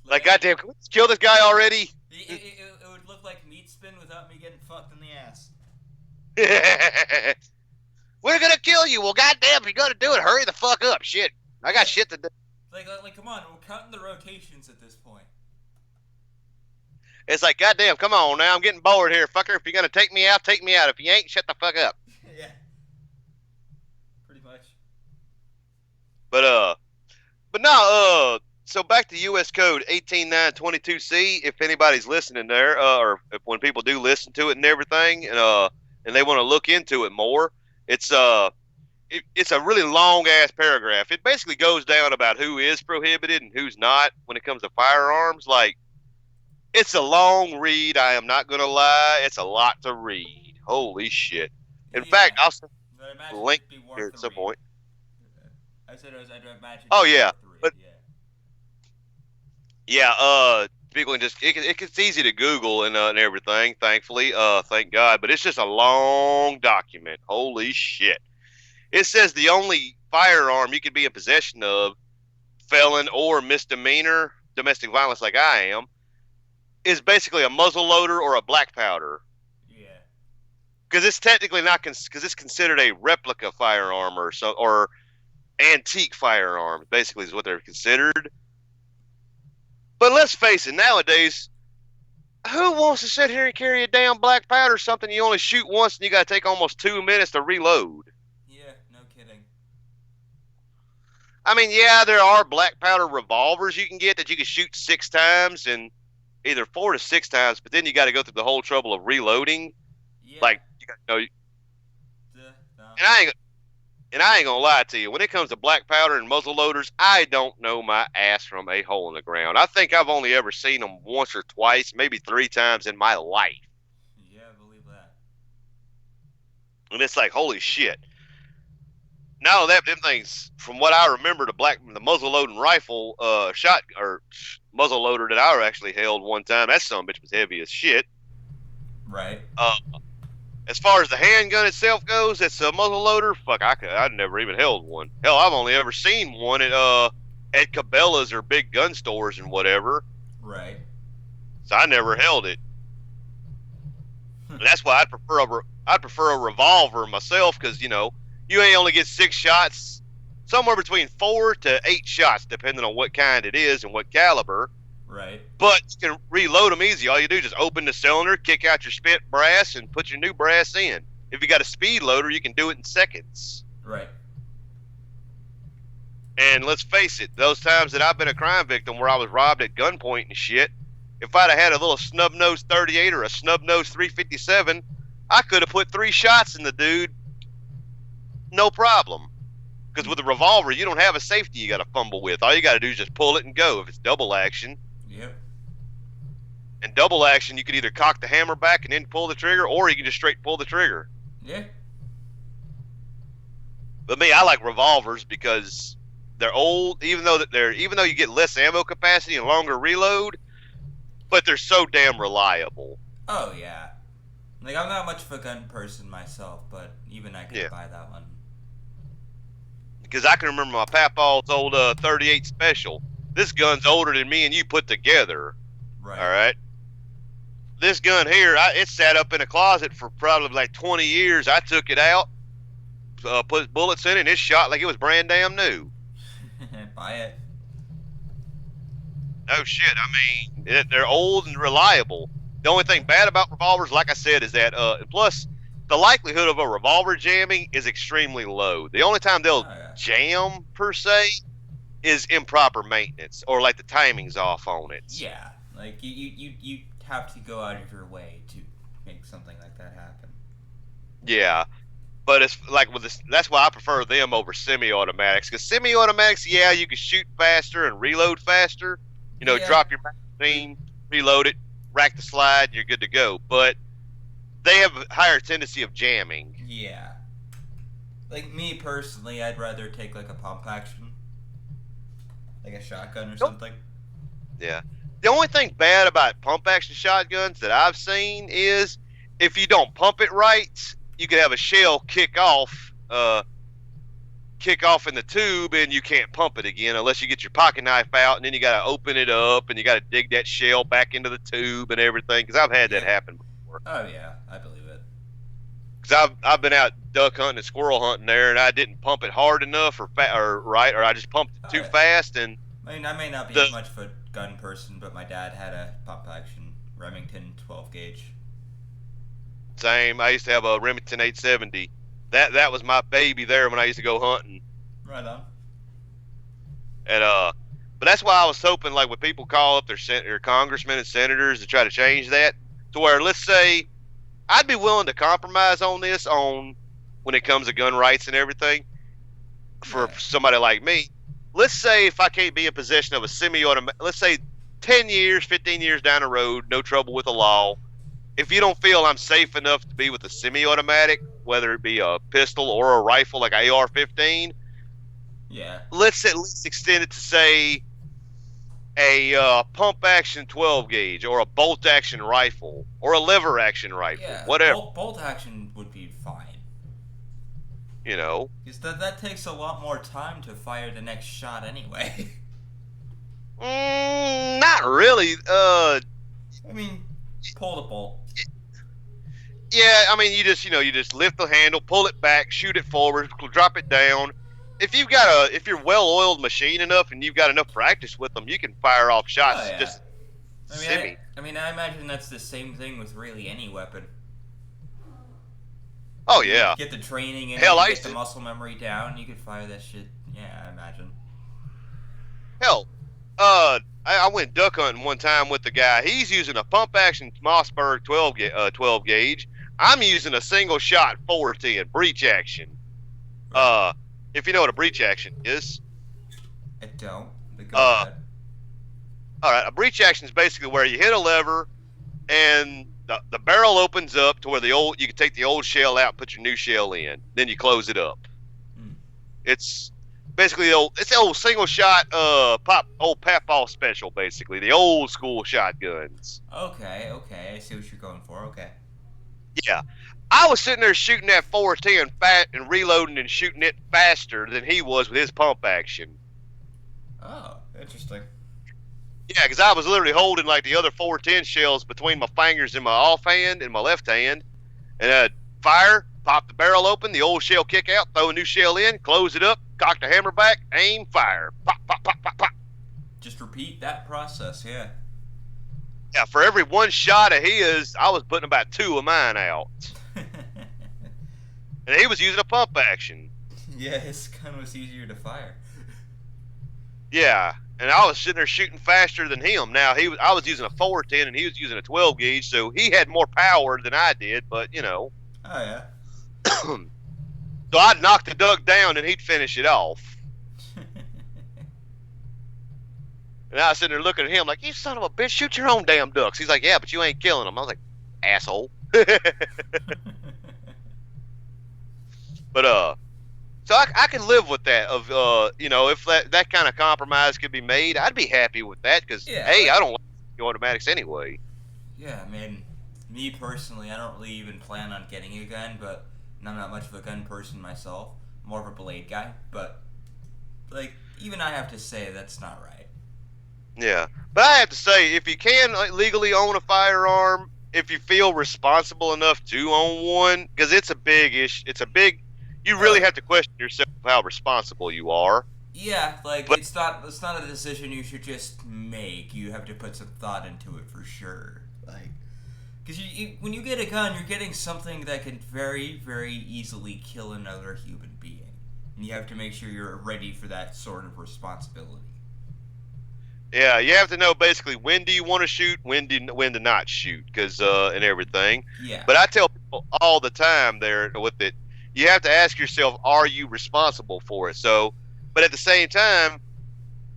Like, Like, goddamn, can we just kill this guy already? it would look like meat spin without me getting fucked in the ass. We're gonna kill you. Well, goddamn, if you're gonna do it, hurry the fuck up. Shit, I got Yeah, shit to do. come on, we're counting the rotations at this point. It's like, goddamn, come on now, I'm getting bored here, fucker. If you're gonna take me out, take me out. If you ain't, shut the fuck up. Yeah, pretty much. But but no, so back to U.S. Code 18922C. If anybody's listening there, or if when people do listen to it and everything, and they want to look into it more, it's it's a really long ass paragraph. It basically goes down about who is prohibited and who's not when it comes to firearms. Like, it's a long read. I am not gonna lie. It's a lot to read. Holy shit! In Yeah, fact, I'll send but I a imagine link it'd be here worth at the some read. point. I'd imagine Oh it'd be yeah, worth the read. but Yeah. yeah, people can just it's easy to Google and everything. Thankfully, thank God. But it's just a long document. Holy shit! It says the only firearm you could be in possession of, felon or misdemeanor, domestic violence like I am, is basically a muzzle loader or a black powder. Yeah. Because it's technically not because it's considered a replica firearm or antique firearm. Basically, is what they're considered. But let's face it, nowadays, who wants to sit here and carry a damn black powder? Something you only shoot once and you got to take almost 2 minutes to reload. Yeah. No kidding. I mean, yeah, there are black powder revolvers you can get that you can shoot 6 times and either 4 to 6 times, but then you got to go through the whole trouble of reloading. Yeah. Like, you got, and Duh, no. I ain't And I ain't gonna lie to you, when it comes to black powder and muzzle loaders, I don't know my ass from a hole in the ground. I think I've only ever seen them once or twice, maybe 3 times in my life. Yeah, I believe that. And it's like, holy shit. Now that them things, from what I remember, the muzzle loading rifle shot or muzzle loader that I actually held one time, that son of a bitch was heavy as shit. Right. Uh, as far as the handgun itself goes, it's a muzzle loader. Fuck, I'd never even held one. Hell, I've only ever seen one at Cabela's or big gun stores and whatever. Right. So I never held it. Hmm. And that's why I'd prefer a revolver myself because you ain't only get 6 shots, somewhere between 4 to 8 shots, depending on what kind it is and what caliber. Right. But you can reload them easy. All you do is just open the cylinder, kick out your spent brass, and put your new brass in. If you got a speed loader, you can do it in seconds. Right. And let's face it, those times that I've been a crime victim where I was robbed at gunpoint and shit, if I'd have had a little snub nose 38 or a snub nose 357, I could have put 3 shots in the dude, no problem. Because with a revolver, you don't have a safety you got to fumble with. All you got to do is just pull it and go. If it's double action, Yep. and double action, you could either cock the hammer back and then pull the trigger, or you can just straight pull the trigger. Yeah. But me, I like revolvers because they're old, even though you get less ammo capacity and longer reload, but they're so damn reliable. Oh yeah. Like I'm not much of a gun person myself, but even I could buy that one. Because I can remember my papaw's old 38 special. This gun's older than me and you put together. Right. All right. This gun here, it sat up in a closet for probably like 20 years. I took it out, put bullets in it, and it shot like it was brand damn new. Buy it. No shit. I mean, they're old and reliable. The only thing bad about revolvers, like I said, is that, plus, the likelihood of a revolver jamming is extremely low. The only time they'll jam, per se, is improper maintenance or like the timing's off on it. Yeah. Like, you have to go out of your way to make something like that happen. Yeah. But it's like with this, that's why I prefer them over semi-automatics. Because semi-automatics, yeah, you can shoot faster and reload faster. Drop your magazine, reload it, rack the slide, you're good to go. But they have a higher tendency of jamming. Yeah. Like me personally, I'd rather take like a pump action, like a shotgun or something. Yeah. The only thing bad about pump action shotguns that I've seen is if you don't pump it right, you could have a shell kick off in the tube, and you can't pump it again unless you get your pocket knife out, and then you got to open it up, and you got to dig that shell back into the tube and everything. Because I've had that happen before. Oh yeah, I believe it. Because I've been out duck hunting and squirrel hunting there, and I didn't pump it hard enough or I just pumped it too fast. And I mean, I may not be as much of a gun person, but my dad had a pump action Remington 12 gauge. Same. I used to have a Remington 870. That was my baby there when I used to go hunting. Right on. And but that's why I was hoping, like, when people call up their congressmen and senators to try to change that, to where, let's say, I'd be willing to compromise on this when it comes to gun rights and everything for somebody like me. Let's say if I can't be in possession of a semi-automatic, let's say 10 years, 15 years down the road, no trouble with the law. If you don't feel I'm safe enough to be with a semi-automatic, whether it be a pistol or a rifle like an AR-15, let's at least extend it to, say, a pump action 12 gauge or a bolt action rifle or a lever action rifle, whatever. Bolt action would be fine. Because that takes a lot more time to fire the next shot anyway. Not really. I mean, pull the bolt. Yeah, I mean, you just lift the handle, pull it back, shoot it forward, drop it down. If you're well-oiled machine enough and you've got enough practice with them, you can fire off shots just semi. I imagine that's the same thing with really any weapon. Oh yeah. Get the training in, get the muscle memory down, you could fire that shit. Yeah, I imagine. Hell, I went duck hunting one time with the guy. He's using a pump action Mossberg 12 gauge. I'm using a single shot 410 breech action. if you know what a breech action is. I don't. But go Uh, ahead. all right, a breech action is basically where you hit a lever and the barrel opens up to where you can take the old shell out, put your new shell in, then you close it up. Hmm. It's basically the old single shot old Papaw special, basically the old school shotguns. Okay, okay. I see what you're going for. Okay. Yeah, I was sitting there shooting that 410 fat and reloading and shooting it faster than he was with his pump action. Oh, interesting. Yeah, because I was literally holding like the other 410 shells between my fingers in my offhand and my left hand, and fire, pop the barrel open, the old shell kick out, throw a new shell in, close it up, cock the hammer back, aim, fire, pop, pop, pop, pop, pop. Just repeat that process. Yeah. Yeah, for every one shot of his, I was putting about two of mine out, and he was using a pump action. Yeah, his gun was easier to fire. Yeah, and I was sitting there shooting faster than him. Now I was using a 410 and he was using a 12 gauge, so he had more power than I did. But you know, Oh yeah. so I'd knock the duck down and he'd finish it off. And I was sitting there looking at him like, "You son of a bitch, shoot your own damn ducks." He's like, "Yeah, but you ain't killing them." I was like, "Asshole." But so I can live with that. Of if that kind of compromise could be made, I'd be happy with that because Yeah, hey, like, I don't like the automatics anyway. yeah, I mean, me personally, I don't really even plan on getting a gun, but I'm not much of a gun person myself. More of a blade guy, but like, even I have to say that's not right. Yeah, but I have to say, if you can legally own a firearm, if you feel responsible enough to own one, because it's a big issue. You really Oh, have to question yourself how responsible you are. yeah, like But it's not a decision you should just make. You have to put some thought into it for sure. Like, because when you get a gun, you're getting something that can very, very easily kill another human being, and you have to make sure you're ready for that sort of responsibility. yeah, you have to know basically when do you want to shoot, when to not shoot, because and everything. Yeah, But I tell people all the time there with it, you have to ask yourself, are you responsible for it? So, but at the same time,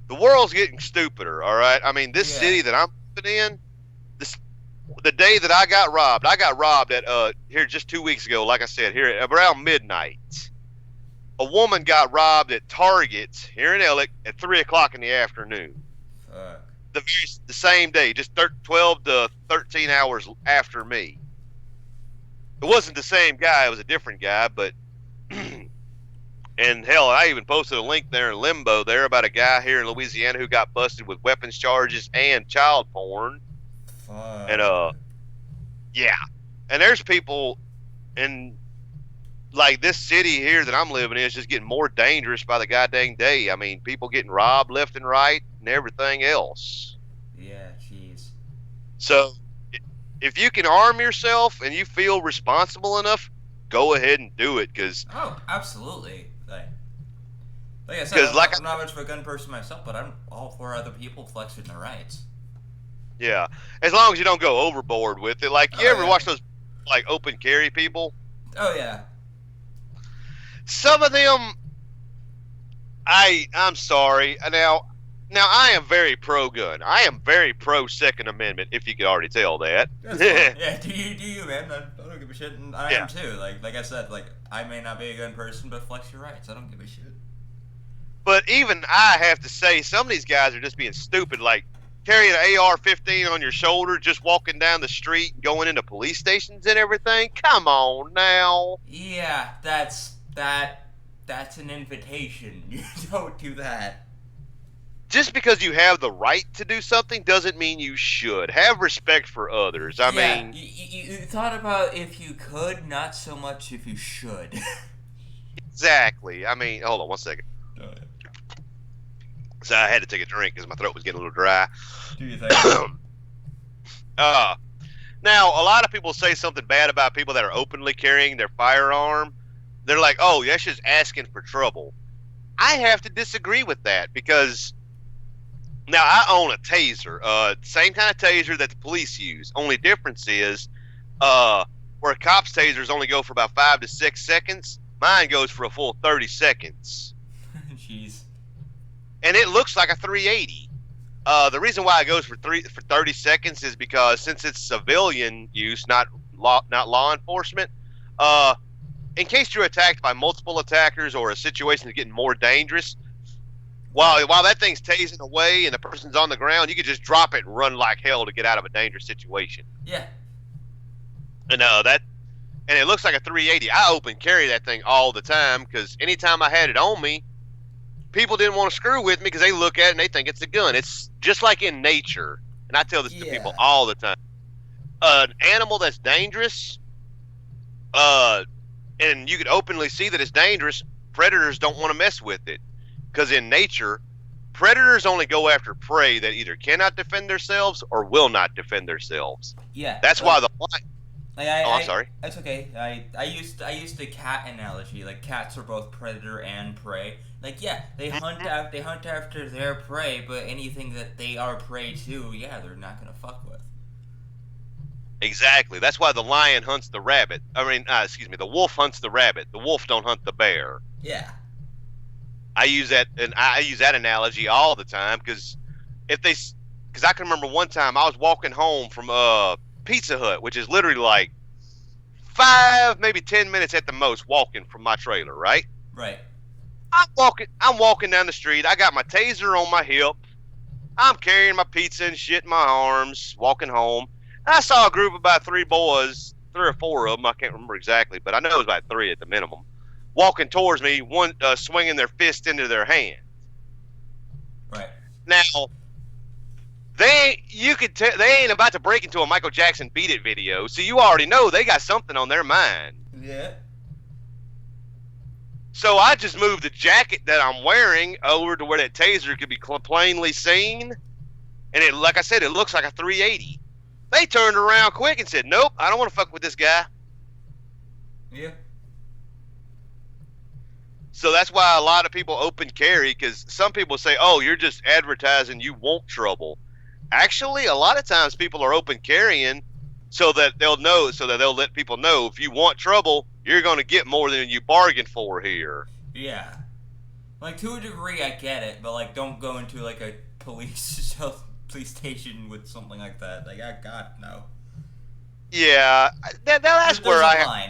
the world's getting stupider. All right, I mean, this yeah. city that I'm living in, this the day that I got robbed at here just 2 weeks ago. Like I said, here at around midnight, a woman got robbed at Target here in Ellick at 3 o'clock in the afternoon. Fuck. The same day, just 12 to 13 hours after me. It wasn't the same guy; it was a different guy. But and hell, I even posted a link there in Limbo there about a guy here in Louisiana who got busted with weapons charges and child porn. And Fuck. yeah, and there's people in like this city here that I'm living in is just getting more dangerous by the goddamn day. I mean, people getting robbed left and right and everything else. Yeah, jeez. So if you can arm yourself and you feel responsible enough, go ahead and do it Oh, absolutely. Like I said, because like I'm not much of a gun person myself, but I'm all for other people flexing their rights. yeah, as long as you don't go overboard with it. Like you Oh ever yeah. watch those like open carry people? Oh yeah. Some of them, I'm sorry. Now I am very pro gun. I am very pro Second Amendment. If you could already tell that. That's fine. Yeah, do you, man? I don't give a shit, and I Yeah. am too. Like I said, like I may not be a gun person, but flex your rights. I don't give a shit. But even I have to say, some of these guys are just being stupid. Like carrying an AR-15 on your shoulder, just walking down the street, going into police stations and everything. Come on now. Yeah, that's an invitation. You don't do that. Just because you have the right to do something doesn't mean you should. Have respect for others. I Yeah, mean, you thought about if you could, not so much if you should. exactly. I mean, hold on one second. Oh, yeah. So I had to take a drink because my throat was getting a little dry. Do you think? uh, Now, a lot of people say something bad about people that are openly carrying their firearm. They're like, oh, that's just asking for trouble. I have to disagree with that because now I own a taser, same kind of taser that the police use. Only difference is, where cops tasers only go for about 5 to 6 seconds, Mine goes for a full 30 seconds. Jeez. And it looks like a 380. The reason why it goes for 30 seconds is because since it's civilian use, not law enforcement, in case you're attacked by multiple attackers or a situation is getting more dangerous, while that thing's tasing away and the person's on the ground, you could just drop it and run like hell to get out of a dangerous situation. Yeah. And and it looks like a 380. I open carry that thing all the time because anytime I had it on me, people didn't want to screw with me because they look at it and they think it's a gun. It's just like in nature, and I tell this to people all the time. An animal that's dangerous, and you could openly see that it's dangerous, predators don't want to mess with it. Because in nature, predators only go after prey that either cannot defend themselves or will not defend themselves. Yeah. That's why the I'm sorry. That's okay. I used the cat analogy. Like cats are both predator and prey. Like yeah, they hunt after their prey, but anything that they are prey to, yeah, they're not gonna fuck with. Exactly. That's why the lion hunts the rabbit. The wolf hunts the rabbit. The wolf don't hunt the bear. Yeah. I use that analogy all the time because I can remember one time I was walking home from Pizza Hut, which is literally like 5, maybe 10 minutes at the most walking from my trailer, right? Right. I'm walking down the street. I got my taser on my hip. I'm carrying my pizza and shit in my arms, walking home. And I saw a group of about 3 boys, 3 or 4 of them. I can't remember exactly, but I know it was about 3 at the minimum, walking towards me, one swinging their fist into their hand. Right. Now, they ain't about to break into a Michael Jackson Beat It video, so you already know they got something on their mind. Yeah. So I just moved the jacket that I'm wearing over to where that taser could be plainly seen, and like I said, it looks like a 380. They turned around quick and said, "Nope, I don't want to fuck with this guy." Yeah. So that's why a lot of people open carry, because some people say, "Oh, you're just advertising you want trouble." Actually, a lot of times people are open carrying so that they'll let people know if you want trouble, you're going to get more than you bargained for here. Yeah. Like, to a degree, I get it, but, like, don't go into, like, a police station with something like that. Like, God, no. Yeah, that's where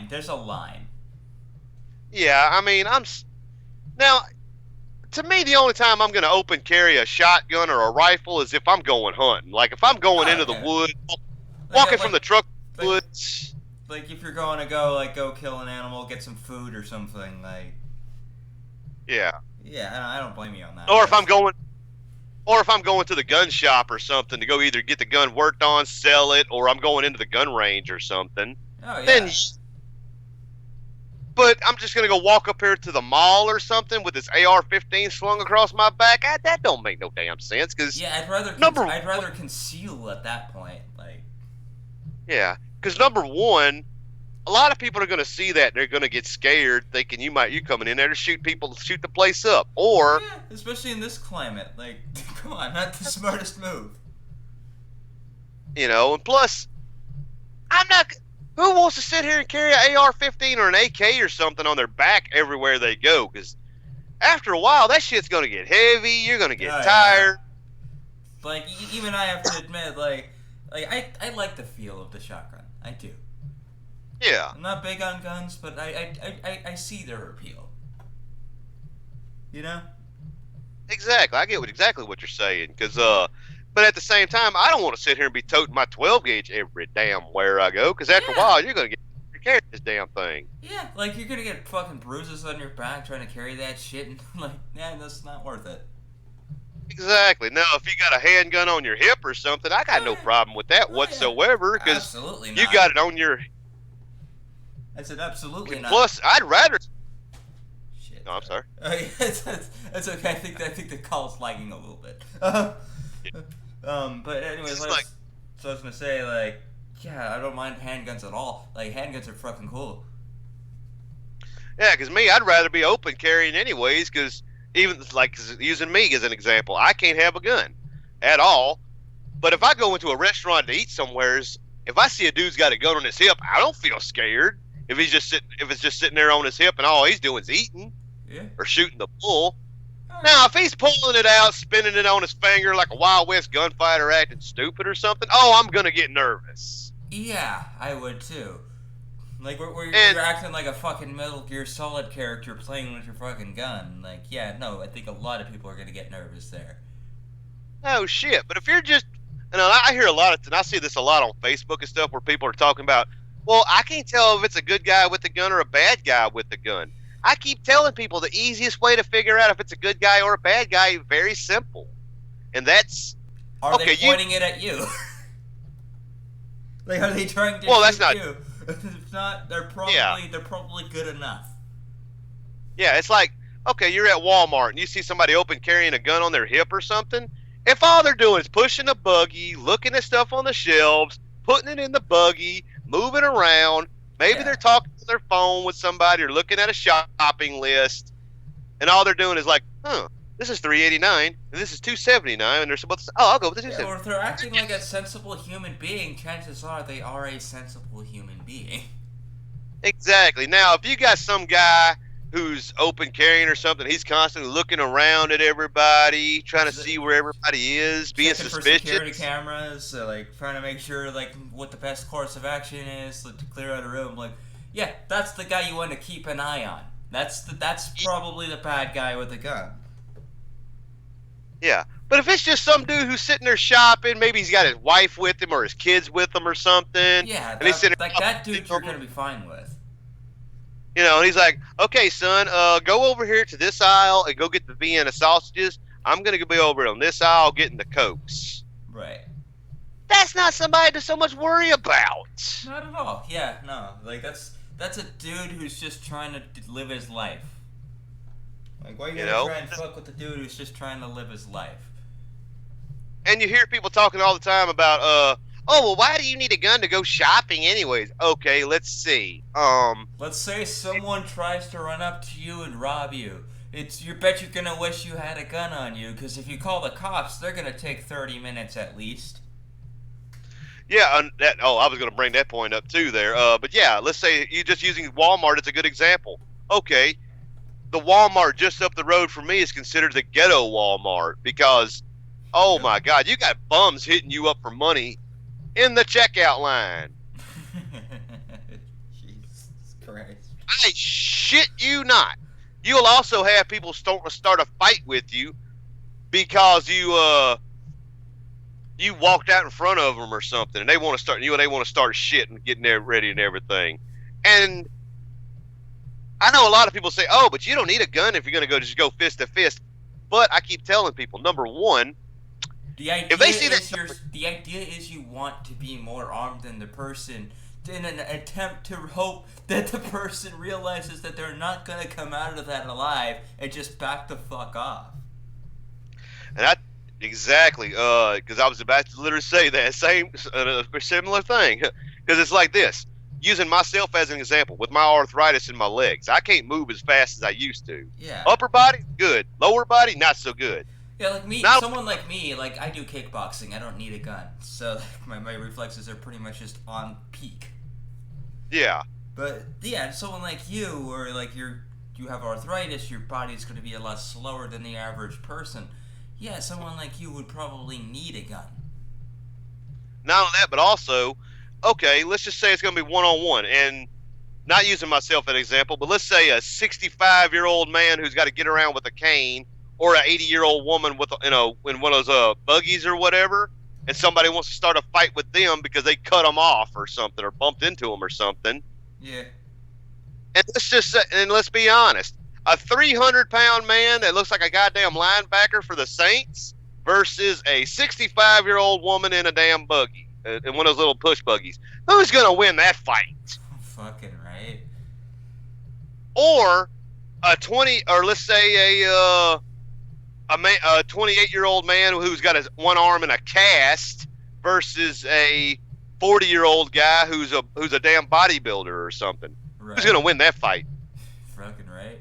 There's a line. Yeah, I mean, now, to me, the only time I'm going to open carry a shotgun or a rifle is if I'm going hunting. Like, if I'm going into the woods, walking from the truck woods. Like, if you're going to go kill an animal, get some food or something, like... Yeah. Yeah, I don't blame you on that. Or if I'm going to the gun shop or something to go either get the gun worked on, sell it, or I'm going into the gun range or something. Oh, yeah. But I'm just going to go walk up here to the mall or something with this AR-15 slung across my back. That don't make no damn sense. Cause yeah, I'd rather conceal at that point. Like, yeah, because number one, a lot of people are going to see that and they're going to get scared, thinking you coming in there to shoot the place up, or yeah, especially in this climate. Like, come on, not the smartest move. And plus, I'm not. Who wants to sit here and carry an AR-15 or an AK or something on their back everywhere they go? Because after a while, that shit's going to get heavy. You're going to get tired. Yeah. Like, even I have to admit, like I like the feel of the shotgun. I do. Yeah. I'm not big on guns, but I see their appeal. You know? Exactly. I get exactly what you're saying. Because, but at the same time, I don't want to sit here and be toting my 12 gauge every damn where I go. Because after a while, you're going to carry this damn thing. Yeah, like you're going to get fucking bruises on your back trying to carry that shit. And like, man, that's not worth it. Exactly. Now, if you got a handgun on your hip or something, I got no problem with that whatsoever. Because absolutely not. You got it on your... I said absolutely not. Plus, I'd rather... Shit. No, I'm sorry. That's okay. I think the call's lagging a little bit. But anyways, so I was gonna say, like, yeah, I don't mind handguns at all. Like, handguns are fucking cool. Yeah, because I'd rather be open carrying anyways, because even, like, using me as an example, I can't have a gun at all. But if I go into a restaurant to eat somewheres, if I see a dude's got a gun on his hip, I don't feel scared. If it's just sitting there on his hip and all he's doing is eating Yeah. or shooting the bull. All right. Now, if he's pulling it out, spinning it on his finger like a Wild West gunfighter acting stupid or something, oh, I'm gonna get nervous. Yeah, I would too. Like where And you're acting like a fucking Metal Gear Solid character playing with your fucking gun. Like, yeah, no, I think a lot of people are gonna get nervous there. oh shit, but if you're just, and I hear a lot of, and I see this a lot on Facebook and stuff where people are talking about, well, I can't tell if it's a good guy with the gun or a bad guy with the gun. I keep telling people the easiest way to figure out if it's a good guy or a bad guy is very simple, and that's Are okay. they pointing it at you? Like, are they trying to Well, that's shoot not. you? If not, they're Yeah, probably good enough. yeah. It's like okay, you're at Walmart and you see somebody open carrying a gun on their hip or something. If all they're doing is pushing a buggy, looking at stuff on the shelves, putting it in the buggy, moving around, maybe Yeah. they're talking to their phone with somebody or looking at a shopping list, and all they're doing is like, huh, this is $3.89 and this is $2.79, and they're supposed to say, oh, I'll go with the Yeah, or $2.79. if they're acting like a sensible human being, chances are they are a sensible human being. Exactly. Now, if you got some guy who's open carrying or something, he's constantly looking around at everybody, trying to see where everybody is, being Checking for security suspicious. cameras, like trying to make sure like what the best course of action is like, to clear out a room. Like, yeah, that's the guy you want to keep an eye on. That's probably the bad guy with the gun. Yeah. But if it's just some dude who's sitting there shopping, maybe he's got his wife with him or his kids with him or something, Yeah, and he's sitting like that dude you're gonna be fine with. you know, and he's like, okay, son, go over here to this aisle and go get the Vienna sausages. I'm going to be over on this aisle getting the Cokes. Right. That's not somebody to so much worry about. Not at all. Yeah, no. Like that's a dude who's just trying to live his life. Like, why are you gonna know? try and fuck with the dude who's just trying to live his life? And you hear people talking all the time about, oh, well, why do you need a gun to go shopping anyways? Okay, let's see. Let's say someone tries to run up to you and rob you. You bet you're gonna wish you had a gun on you, because if you call the cops, they're gonna take 30 minutes at least. Yeah, I was going to bring that point up too there. But yeah, let's say you just using Walmart as a good example. Okay, the Walmart just up the road from me is considered the ghetto Walmart because, oh Yep. my God, you got bums hitting you up for money in the checkout line. Jesus Christ. I shit you not. You'll also have people start a fight with you because you walked out in front of them or something, and they want to start shit and getting there ready and everything. And I know a lot of people say, "Oh, but you don't need a gun if you're going to just go fist to fist." But I keep telling people, number one, The idea if they see is that, the idea is you want to be more armed than the person in an attempt to hope that the person realizes that they're not gonna come out of that alive and just back the fuck off. and I exactly because I was about to literally say that same similar thing because it's like this. Using myself as an example, with my arthritis in my legs, I can't move as fast as I used to. Yeah. Upper body, good. Lower body, not so good. Yeah, like me, Now, someone like me, like I do kickboxing. I don't need a gun, so like, my reflexes are pretty much just on peak. yeah, But yeah, someone like you, or like you have arthritis, your body's going to be a lot slower than the average person. Yeah, someone like you would probably need a gun. not only that, but also, okay, let's just say it's going to be one-on-one, and not using myself as an example, but let's say a 65-year-old man who's got to get around with a cane, or an 80-year-old woman with in one of those buggies or whatever, and somebody wants to start a fight with them because they cut them off or something, or bumped into them or something. Yeah. And let's be honest, a 300-pound man that looks like a goddamn linebacker for the Saints versus a 65-year-old woman in a damn buggy, in one of those little push buggies. Who's gonna win that fight? Fucking right. Or a 20, or let's say a 28-year-old man who's got his one arm in a cast versus a 40-year-old guy who's a damn bodybuilder or something. Right. Who's gonna win that fight? Fucking right.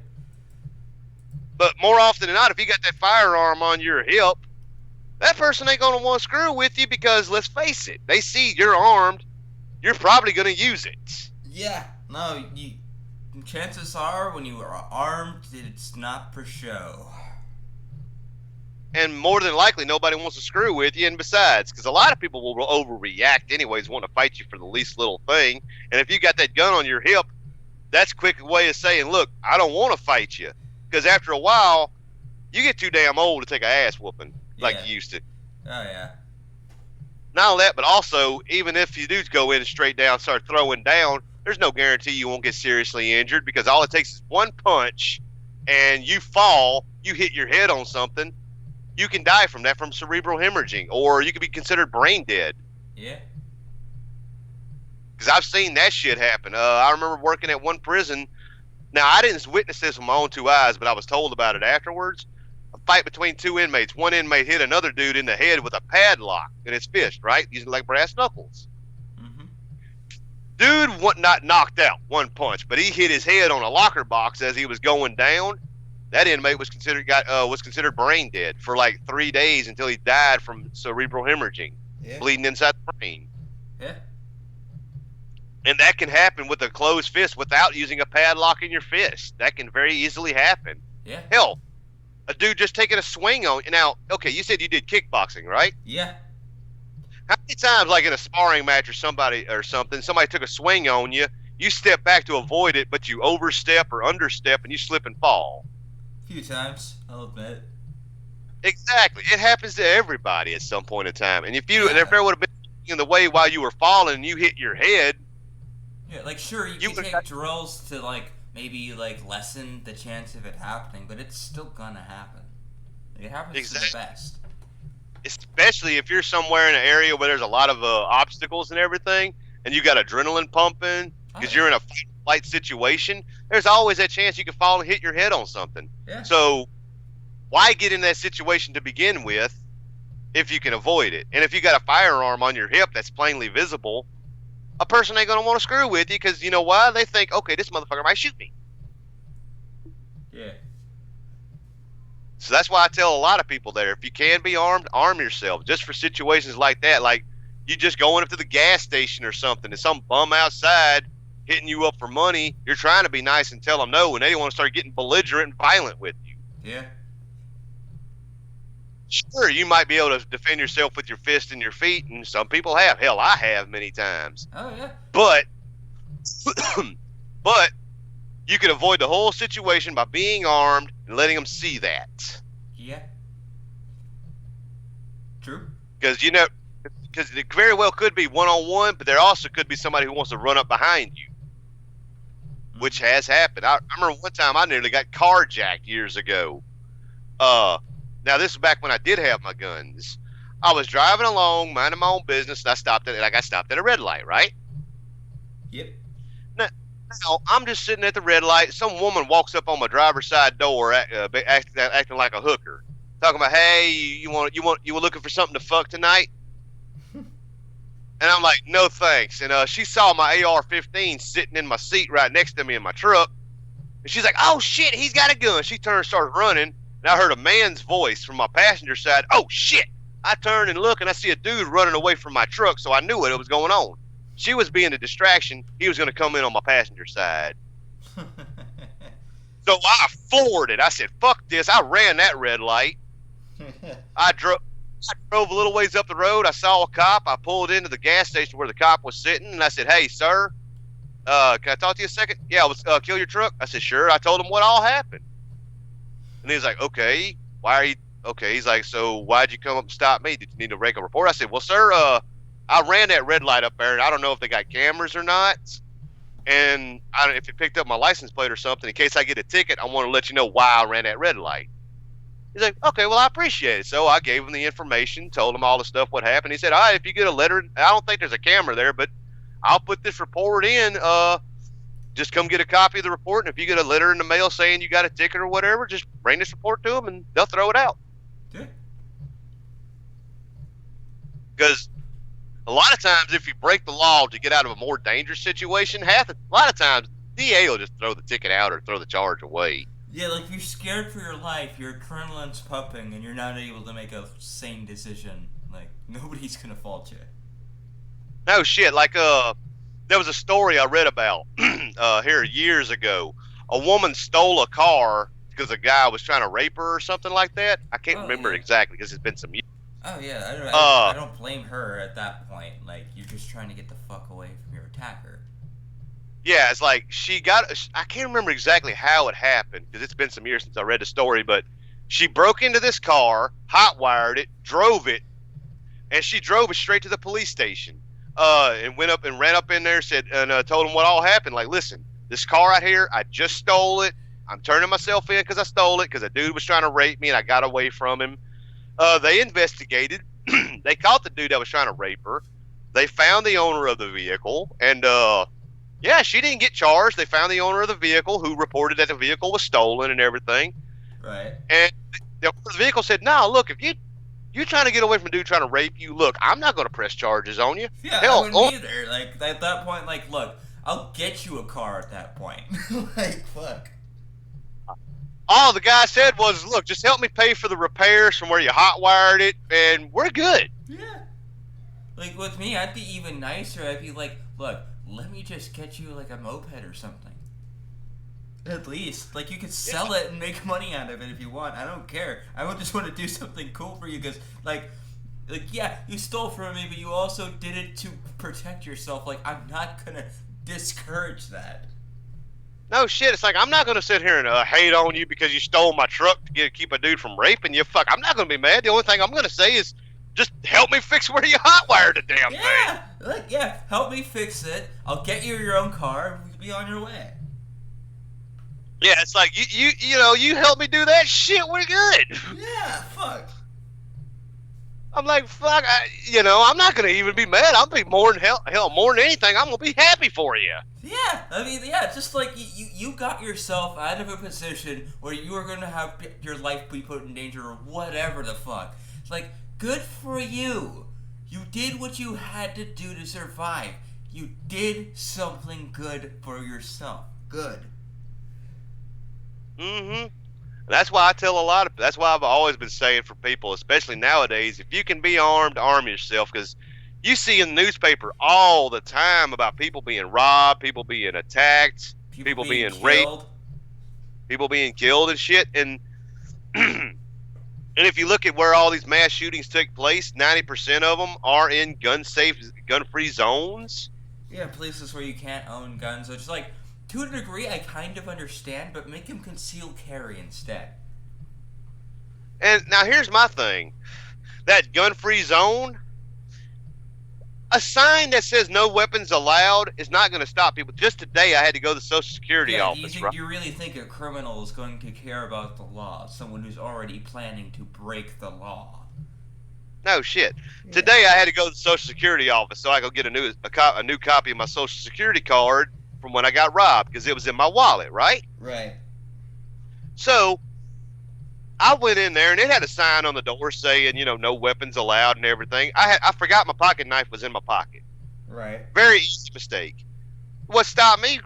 But more often than not, if you got that firearm on your hip, that person ain't gonna want to screw with you because let's face it, they see you're armed, you're probably gonna use it. Yeah. No, you. Chances are, when you are armed, it's not for show. And more than likely, nobody wants to screw with you. And besides, because a lot of people will overreact anyways, want to fight you for the least little thing. And if you got that gun on your hip, that's a quick way of saying, look, I don't want to fight you. Because after a while, you get too damn old to take a ass whooping like Yeah. you used to. Oh, yeah. Not only that, but also, even if you do go in and straight down, start throwing down, there's no guarantee you won't get seriously injured because all it takes is one punch and you fall, you hit your head on something, you can die from that from cerebral hemorrhaging, or you could be considered brain dead. Yeah. Because I've seen that shit happen. I remember working at one prison. Now, I didn't witness this with my own two eyes, but I was told about it afterwards. A fight between two inmates. One inmate hit another dude in the head with a padlock in his fist, right? Using like brass knuckles. Mm-hmm. Dude not knocked out one punch, but he hit his head on a locker box as he was going down. That inmate was considered brain dead for like 3 days until he died from cerebral hemorrhaging, bleeding inside the brain. Yeah. And that can happen with a closed fist without using a padlock in your fist. That can very easily happen. Yeah. Hell, a dude just taking a swing on you. Now, okay, you said you did kickboxing, right? Yeah. How many times, like in a sparring match or somebody took a swing on you, you step back to avoid it, but you overstep or understep and you slip and fall? A few times, I'll admit. Exactly. It happens to everybody at some point in time. And if there would have been in the way while you were falling and you hit your head. Yeah, like sure you can take drills to like maybe like lessen the chance of it happening, but it's still gonna happen. Like, it happens to the best. Especially if you're somewhere in an area where there's a lot of obstacles and everything, and you got adrenaline pumping because you're in a fight situation. There's always that chance you could fall and hit your head on something. Yeah. So why get in that situation to begin with if you can avoid it? And if you got a firearm on your hip that's plainly visible, a person ain't going to want to screw with you because you know why? They think, okay, this motherfucker might shoot me. Yeah. So that's why I tell a lot of people there, if you can be armed, arm yourself just for situations like that. Like you just going up to the gas station or something and some bum outside hitting you up for money, you're trying to be nice and tell them no, and they want to start getting belligerent and violent with you. Yeah. Sure, you might be able to defend yourself with your fist and your feet, and some people have. Hell, I have many times. Oh, yeah. But you can avoid the whole situation by being armed and letting them see that. Yeah. True. Because it very well could be one-on-one, but there also could be somebody who wants to run up behind you, which has happened. I remember one time I nearly got carjacked years ago. Now this is back when I did have my guns. I was driving along, minding my own business, and I stopped at a red light, right? Yep. Now I'm just sitting at the red light. Some woman walks up on my driver's side door, acting like a hooker, talking about, "Hey, you were looking for something to fuck tonight?" And I'm like, "No thanks." And she saw my AR-15 sitting in my seat right next to me in my truck, and she's like, "Oh shit, he's got a gun." She turned and started running. And I heard a man's voice from my passenger side. "Oh, shit." I turn and look, and I see a dude running away from my truck, so I knew what was going on. She was being a distraction. He was going to come in on my passenger side. So I floored it. I said, fuck this. I ran that red light. I drove a little ways up the road. I saw a cop. I pulled into the gas station where the cop was sitting, and I said, "Hey, sir, can I talk to you a second?" "Yeah, let's kill your truck." I said, "Sure." I told him what all happened. And he's like, "Okay, why are you?" Okay, he's like, "So why'd you come up and stop me? Did you need to make a report?" I said, "Well, sir, I ran that red light up there, and I don't know if they got cameras or not. And if it picked up my license plate or something, in case I get a ticket, I want to let you know why I ran that red light." He's like, "Okay, well, I appreciate it." So I gave him the information, told him all the stuff, what happened. He said, "All right, if you get a letter, I don't think there's a camera there, but I'll put this report in. Just come get a copy of the report, and if you get a letter in the mail saying you got a ticket or whatever, just bring this report to them, and they'll throw it out." Yeah. Because a lot of times, if you break the law to get out of a more dangerous situation, a lot of times, DA will just throw the ticket out or throw the charge away. Yeah, like if you're scared for your life, your adrenaline's pumping, and you're not able to make a sane decision. Like nobody's gonna fault you. No shit. Like there was a story I read about here years ago. A woman stole a car because a guy was trying to rape her or something like that. I can't Oh remember yeah. exactly because it's been some years. Oh yeah. I Uh, don't blame her at that point. Like you're just trying to get the fuck away from your attacker. yeah, it's like she got. I can't remember exactly how it happened because it's been some years since I read the story. But she broke into this car, hotwired it, drove it, and she drove it straight to the police station. And went up and ran up in there, said and told them what all happened. Like, listen, this car right here, I just stole it. I'm turning myself in because I stole it because a dude was trying to rape me and I got away from him. They investigated. They caught the dude that was trying to rape her. They found the owner of the vehicle, and yeah, she didn't get charged. They found the owner of the vehicle who reported that the vehicle was stolen and everything. Right. And the owner of the vehicle said, "No, look, if you're trying to get away from a dude trying to rape you, look, I'm not going to press charges on you. Yeah, I Hell, wouldn't either. Like at that point, like, look, I'll get you a car at that point. Like, fuck. all the guy said was, look, just help me pay for the repairs from where you hotwired it, and we're good." Yeah. Like with me, I'd be even nicer. I'd be like, look, let me just get you like a moped or something. At least, like you could sell it and make money out of it if you want. I don't care. I would just want to do something cool for you because, like yeah, you stole from me, but you also did it to protect yourself. Like I'm not gonna discourage that. No shit. It's like I'm not going to sit here and hate on you because you stole my truck to keep a dude from raping you. Fuck, I'm not going to be mad. The only thing I'm going to say is just help me fix where you hotwired the damn thing. Yeah, like yeah, help me fix it. I'll get you your own car. You'll be on your way. Yeah, it's like you know you help me do that shit. We're good. Yeah, fuck. I'm like fuck. I'm not going to even be mad. I'll be more than hell more than anything. I'm going to be happy for you. Yeah, I mean, yeah, just like you got yourself out of a position where you were gonna have your life be put in danger or whatever the fuck. It's like, good for you. You did what you had to do to survive. You did something good for yourself. Good. Mm-hmm. That's why I tell a lot of. That's why I've always been saying for people, especially nowadays, if you can be armed, arm yourself, because you see in the newspaper all the time about people being robbed, people being attacked, people being raped, killed. people being killed and shit. And and if you look at where all these mass shootings took place, 90% of them are in gun-safe, gun-free zones. Yeah, places where you can't own guns, which is like, to a degree, I kind of understand, but make him conceal carry instead. And now here's my thing: that gun-free zone, a sign that says no weapons allowed is not going to stop people. Just today, I had to go to the Social Security office. Do you really think a criminal is going to care about the law? Someone who's already planning to break the law? No shit. Yeah. Today, I had to go to the Social Security office so I could get a new copy of my Social Security card from when I got robbed because it was in my wallet, right? Right. So I went in there and it had a sign on the door saying, no weapons allowed and everything. I forgot my pocket knife was in my pocket. Right. Very easy mistake. What stopped me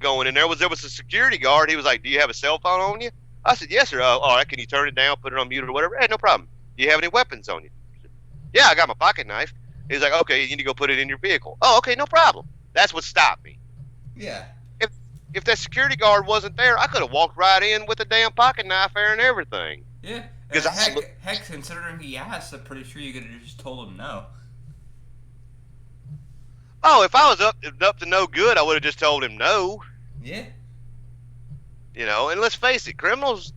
going in there was a security guard. He was like, "Do you have a cell phone on you?" I said, "Yes, sir." All right, can you turn it down, put it on mute or whatever? Hey, no problem. Do you have any weapons on you? Said, yeah, I got my pocket knife. He's like, "Okay, you need to go put it in your vehicle." Oh, okay, no problem. That's what stopped me. Yeah. If that security guard wasn't there, I could have walked right in with a damn pocket knife there and everything. Yeah. Because heck, considering he asked, I'm pretty sure you could have just told him no. Oh, if I was up to no good, I would have just told him no. Yeah. And let's face it, criminals,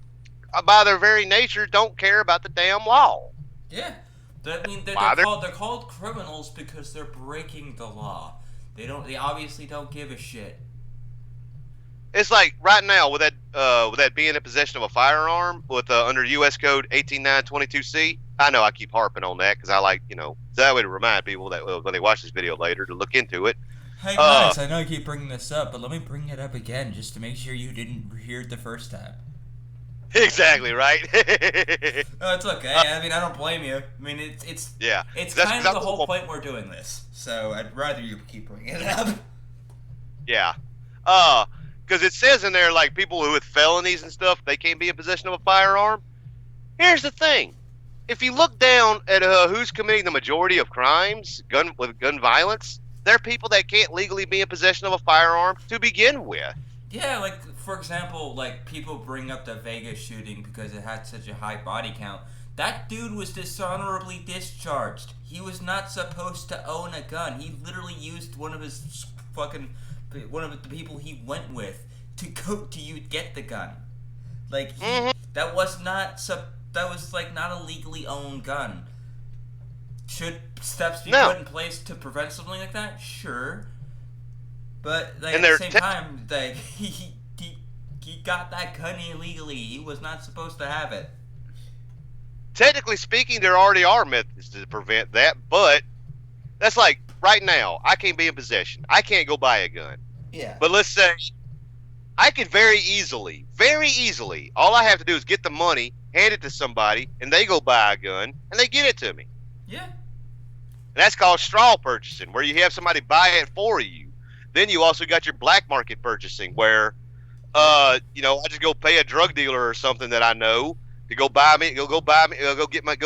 by their very nature, don't care about the damn law. Yeah. I mean, they're called criminals because they're breaking the law. They obviously don't give a shit. It's like right now with that being in possession of a firearm with under U.S. Code 18922C. I know I keep harping on that because I like so that way to remind people that when they watch this video later to look into it. Hey guys, I know I keep bringing this up, but let me bring it up again just to make sure you didn't hear it the first time. Exactly right. No, it's okay. I mean, I don't blame you. I mean, it's kind of the whole point we're doing this. So I'd rather you keep bringing it up. Yeah. Because it says in there, like, people who with felonies and stuff, they can't be in possession of a firearm. Here's the thing. If you look down at who's committing the majority of crimes with gun violence, There are people that can't legally be in possession of a firearm to begin with. Yeah, like for example, like people bring up the Vegas shooting because it had such a high body count. That dude was dishonorably discharged. He was not supposed to own a gun. He literally used one of the people he went with to go to you get the gun. Like that was that was like not a legally owned gun. Should steps be put in place to prevent something like that? Sure. But like, at the same time, like he got that gun illegally. He was not supposed to have it. Technically speaking, there already are methods to prevent that, but that's like right now, I can't be in possession. I can't go buy a gun. Yeah. But let's say I could very easily, all I have to do is get the money, hand it to somebody, and they go buy a gun, and they get it to me. Yeah. And that's called straw purchasing, where you have somebody buy it for you. Then you also got your black market purchasing, where, I just go pay a drug dealer or something that I know to go buy me. He'll go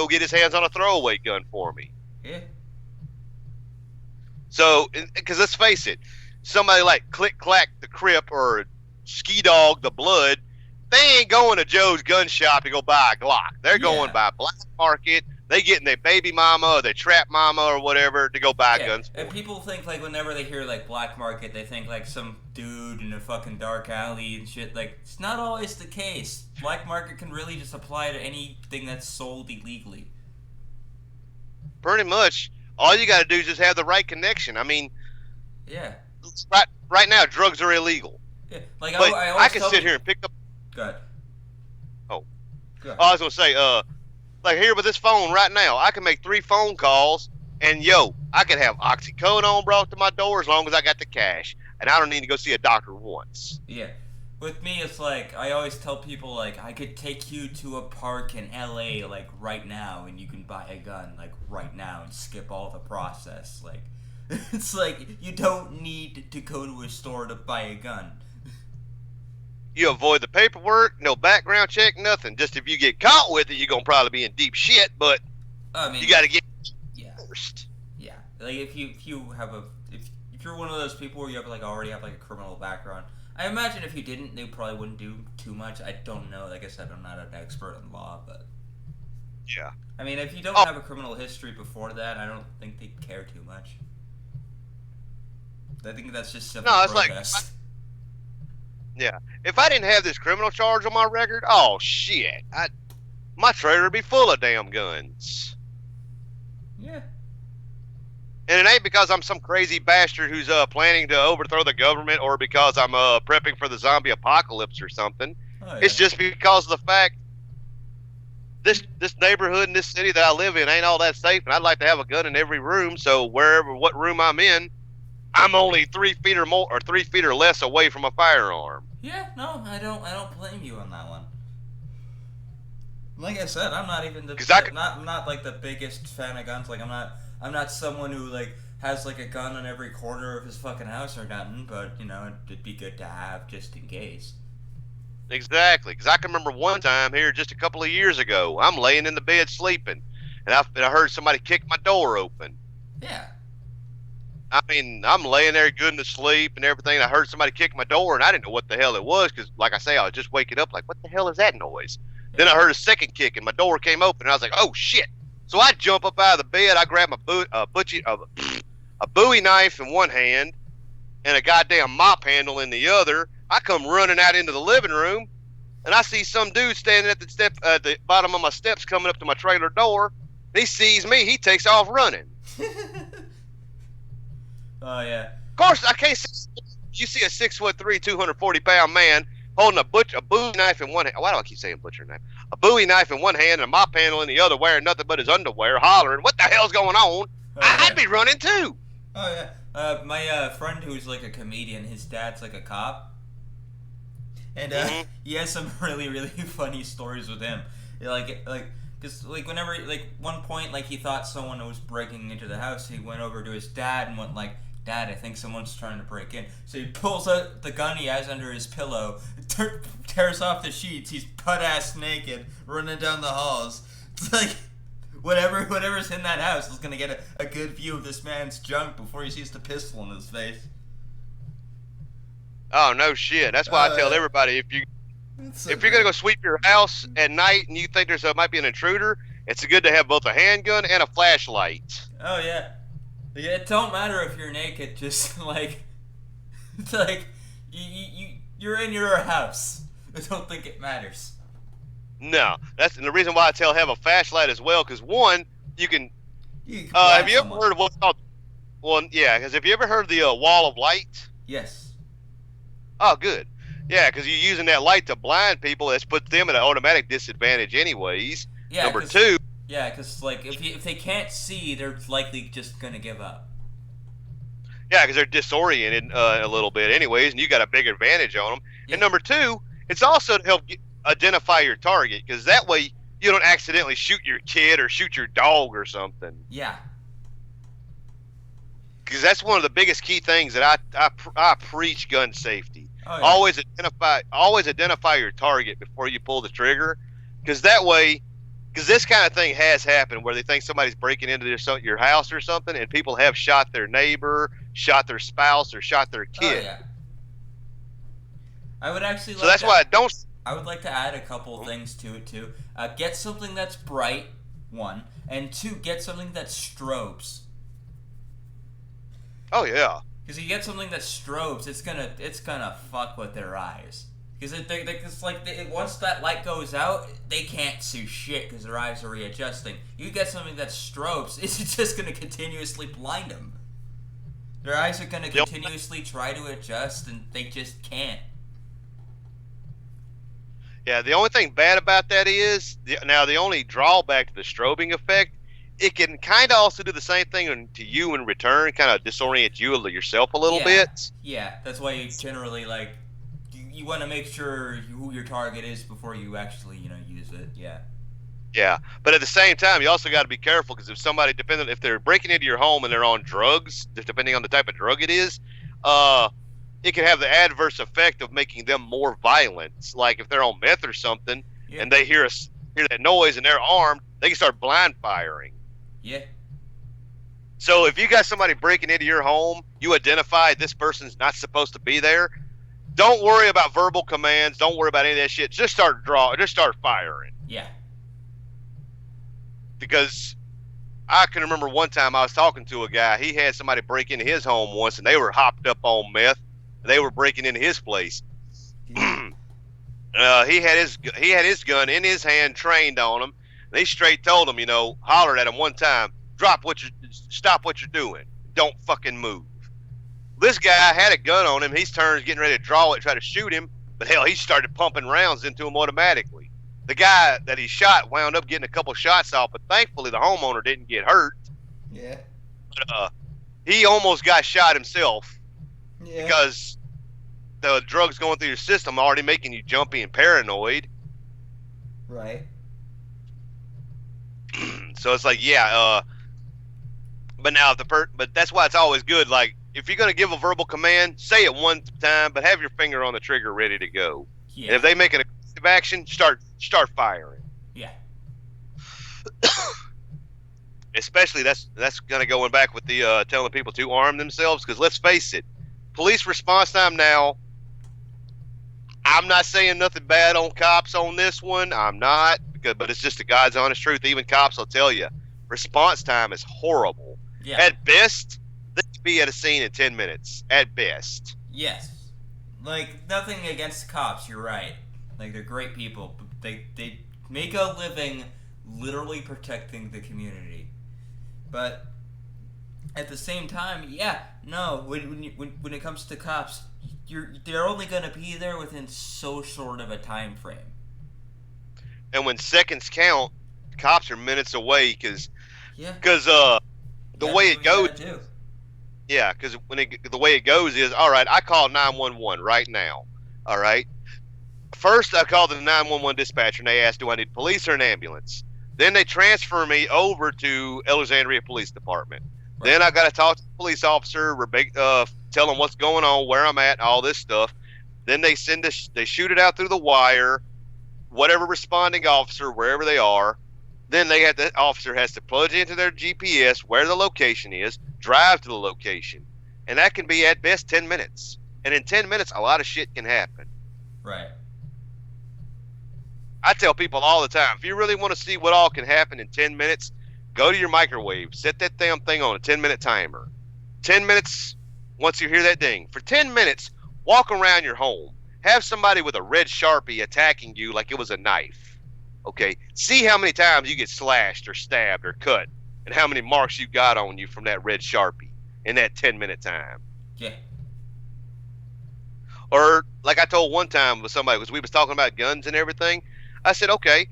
get his hands on a throwaway gun for me. Yeah. So, because let's face it, somebody like Click Clack the Crip or Ski Dog the Blood, they ain't going to Joe's gun shop to go buy a Glock. They're going by black market. They getting their baby mama or their trap mama or whatever to go buy guns for. And people think like whenever they hear like black market, they think like some dude in a fucking dark alley and shit. Like it's not always the case. Black market can really just apply to anything that's sold illegally. Pretty much, all you got to do is just have the right connection. I mean, yeah. Right now, drugs are illegal. Yeah, like but I can sit here and pick up. Go ahead. Oh, I was gonna say, like here with this phone right now, I can make 3 phone calls, and I can have oxycodone brought to my door as long as I got the cash, and I don't need to go see a doctor once. Yeah. With me, it's like, I always tell people, like, I could take you to a park in LA, like, right now, and you can buy a gun, like, right now, and skip all the process. Like, it's like, you don't need to go to a store to buy a gun. You avoid the paperwork, no background check, nothing. Just if you get caught with it, you're going to probably be in deep shit, but I mean, you got to get first. Yeah. Like, if you're one of those people where you have, like, already have, like, a criminal background, I imagine if you didn't, they probably wouldn't do too much. I don't know. Like I said, I'm not an expert in law, but yeah. I mean, if you don't have a criminal history before that, I don't think they care too much. I think that's just simple protest. Yeah. If I didn't have this criminal charge on my record, oh shit, my trailer would be full of damn guns. Yeah. And it ain't because I'm some crazy bastard who's planning to overthrow the government or because I'm prepping for the zombie apocalypse or something. Oh, yeah. It's just because of the fact this neighborhood and this city that I live in ain't all that safe, and I'd like to have a gun in every room. So what room I'm in, I'm only 3 feet or more, or 3 feet or less away from a firearm. Yeah, no, I don't blame you on that one. Like I said, I'm not even I'm not like the biggest fan of guns. Like I'm not someone who like has like a gun on every corner of his fucking house or nothing, but it'd be good to have just in case. Exactly, because I can remember one time here just a couple of years ago, I'm laying in the bed sleeping, and I heard somebody kick my door open. Yeah. I mean, I'm laying there good and asleep and everything, and I heard somebody kick my door, and I didn't know what the hell it was, because like I say, I was just waking up like, what the hell is that noise? Yeah. Then I heard a second kick, and my door came open, and I was like, oh shit. So I jump up out of the bed, I grab a Bowie knife in one hand and a goddamn mop handle in the other. I come running out into the living room, and I see some dude standing at the bottom of my steps coming up to my trailer door. He sees me, he takes off running. Oh, yeah. Of course, I can't see. You see a 6'3", 240-pound man holding a Bowie knife in one hand. Why do I keep saying butcher knife? A Bowie knife in one hand and a mop handle in the other, wearing nothing but his underwear, hollering, what the hell's going on? Oh, I'd be running too. Oh, yeah. My friend who's like a comedian, his dad's like a cop. And he has some really, really funny stories with him. Because whenever, one point, he thought someone was breaking into the house, he went over to his dad and went Dad, I think someone's trying to break in. So he pulls out the gun he has under his pillow, tears off the sheets. He's butt-ass naked, running down the halls. It's like, whatever's in that house is gonna get a good view of this man's junk before he sees the pistol in his face. Oh no shit. That's why I tell everybody if you're gonna go sweep your house at night and you think might be an intruder, it's good to have both a handgun and a flashlight. Oh yeah. It don't matter if you're naked. Just like it's like you're in your house. I don't think it matters. No, that's the reason why I tell have a flashlight as well. Because one, you can. Have you ever heard of what's called? Well, yeah. Because have you ever heard of the wall of light? Yes. Oh, good. Yeah, because you're using that light to blind people. That's puts them at an automatic disadvantage, anyways. Yeah. Number two. Yeah, because like if they can't see, they're likely just gonna give up. Yeah, because they're disoriented a little bit, anyways, and you got a big advantage on them. Yeah. And number two, it's also to help identify your target, because that way you don't accidentally shoot your kid or shoot your dog or something. Yeah. Because that's one of the biggest key things that I preach gun safety. Oh, yeah. Always identify your target before you pull the trigger, because that way. Because this kind of thing has happened where they think somebody's breaking into your house or something, and people have shot their neighbor, shot their spouse, or shot their kid. Oh, yeah. I would actually. So that's why I don't. I would like to add a couple things to it too. Get something that's bright, one, and two, get something that strobes. Oh yeah. Because you get something that strobes, it's gonna fuck with their eyes. Because once that light goes out, they can't see shit because their eyes are readjusting. You get something that strobes, it's just going to continuously blind them. Their eyes are going to continuously try to adjust, and they just can't. Yeah, the only thing bad about that is, the only drawback to the strobing effect, it can kind of also do the same thing to you in return, kind of disorient you yourself a little bit. Yeah, that's why you generally, like, you want to make sure who your target is before you actually, use it. Yeah. Yeah, but at the same time, you also got to be careful, because if they're breaking into your home and they're on drugs, depending on the type of drug it is, it can have the adverse effect of making them more violent. Like if they're on meth or something, and they hear that noise and they're armed, they can start blind firing. Yeah. So if you got somebody breaking into your home, you identify this person's not supposed to be there. Don't worry about verbal commands. Don't worry about any of that shit. Just start firing. Yeah. Because I can remember one time I was talking to a guy. He had somebody break into his home once, and they were hopped up on meth. They were breaking into his place. Yeah. He had his gun in his hand, trained on him. They straight told him, hollered at him one time, stop what you're doing. Don't fucking move. This guy had a gun on him. He turns, getting ready to draw it, try to shoot him. But hell, he started pumping rounds into him automatically. The guy that he shot wound up getting a couple shots off, but thankfully the homeowner didn't get hurt. Yeah. But he almost got shot himself. Yeah. Because the drugs going through your system are already making you jumpy and paranoid. Right. So it's like, but now but that's why it's always good. Like, if you're going to give a verbal command, say it one time, but have your finger on the trigger ready to go. Yeah. And if they make an aggressive action, start firing. Yeah. Especially that's going to go back with the telling people to arm themselves, because let's face it, police response time now, I'm not saying nothing bad on cops on this one. I'm not, but it's just the God's honest truth. Even cops will tell you, response time is horrible. Yeah. At best, they could be at a scene in 10 minutes. At best. Yes. Like, nothing against cops, you're right. Like, they're great people. But they make a living literally protecting the community. But at the same time, when it comes to cops, they're only going to be there within so short of a time frame. And when seconds count, cops are minutes away, because the way it goes. Yeah, because the way it goes is, all right, I call 911 right now. All right. First, I call the 911 dispatcher, and they ask, do I need police or an ambulance? Then they transfer me over to Alexandria Police Department. Right. Then I got to talk to the police officer, tell them what's going on, where I'm at, all this stuff. Then they shoot it out through the wire, whatever responding officer, wherever they are. Then the officer has to plug into their GPS where the location is, drive to the location, and that can be at best 10 minutes. And in 10 minutes, a lot of shit can happen. Right. I tell people all the time, if you really want to see what all can happen in 10 minutes, go to your microwave, set that damn thing on a 10-minute timer. 10 minutes. Once you hear that ding, for 10 minutes, walk around your home. Have somebody with a red Sharpie attacking you like it was a knife. Okay, see how many times you get slashed or stabbed or cut, and how many marks you got on you from that red Sharpie in that 10-minute time. Yeah. Or like I told one time with somebody, because we was talking about guns and everything. I said, okay,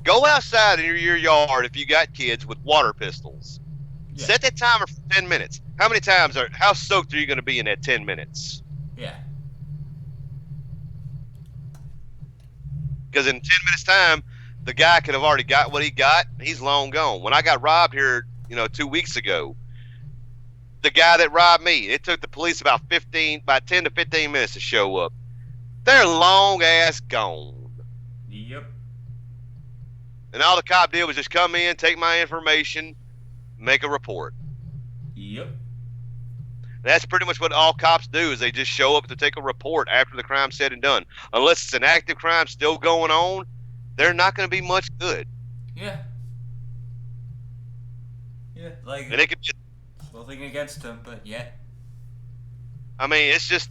go outside in your yard if you got kids with water pistols. Yeah. Set that timer for 10 minutes. How soaked are you going to be in that 10 minutes? Yeah. Because in 10 minutes time, the guy could have already got what he got. He's long gone. When I got robbed here, 2 weeks ago, the guy that robbed me, it took the police about 10 to 15 minutes to show up. They're long ass gone. Yep. And all the cop did was just come in, take my information, make a report. Yep. That's pretty much what all cops do, is they just show up to take a report after the crime's said and done. Unless it's an active crime still going on, they're not going to be much good. Yeah. Yeah. Like, And it could be, nothing against them, but yeah. I mean, it's just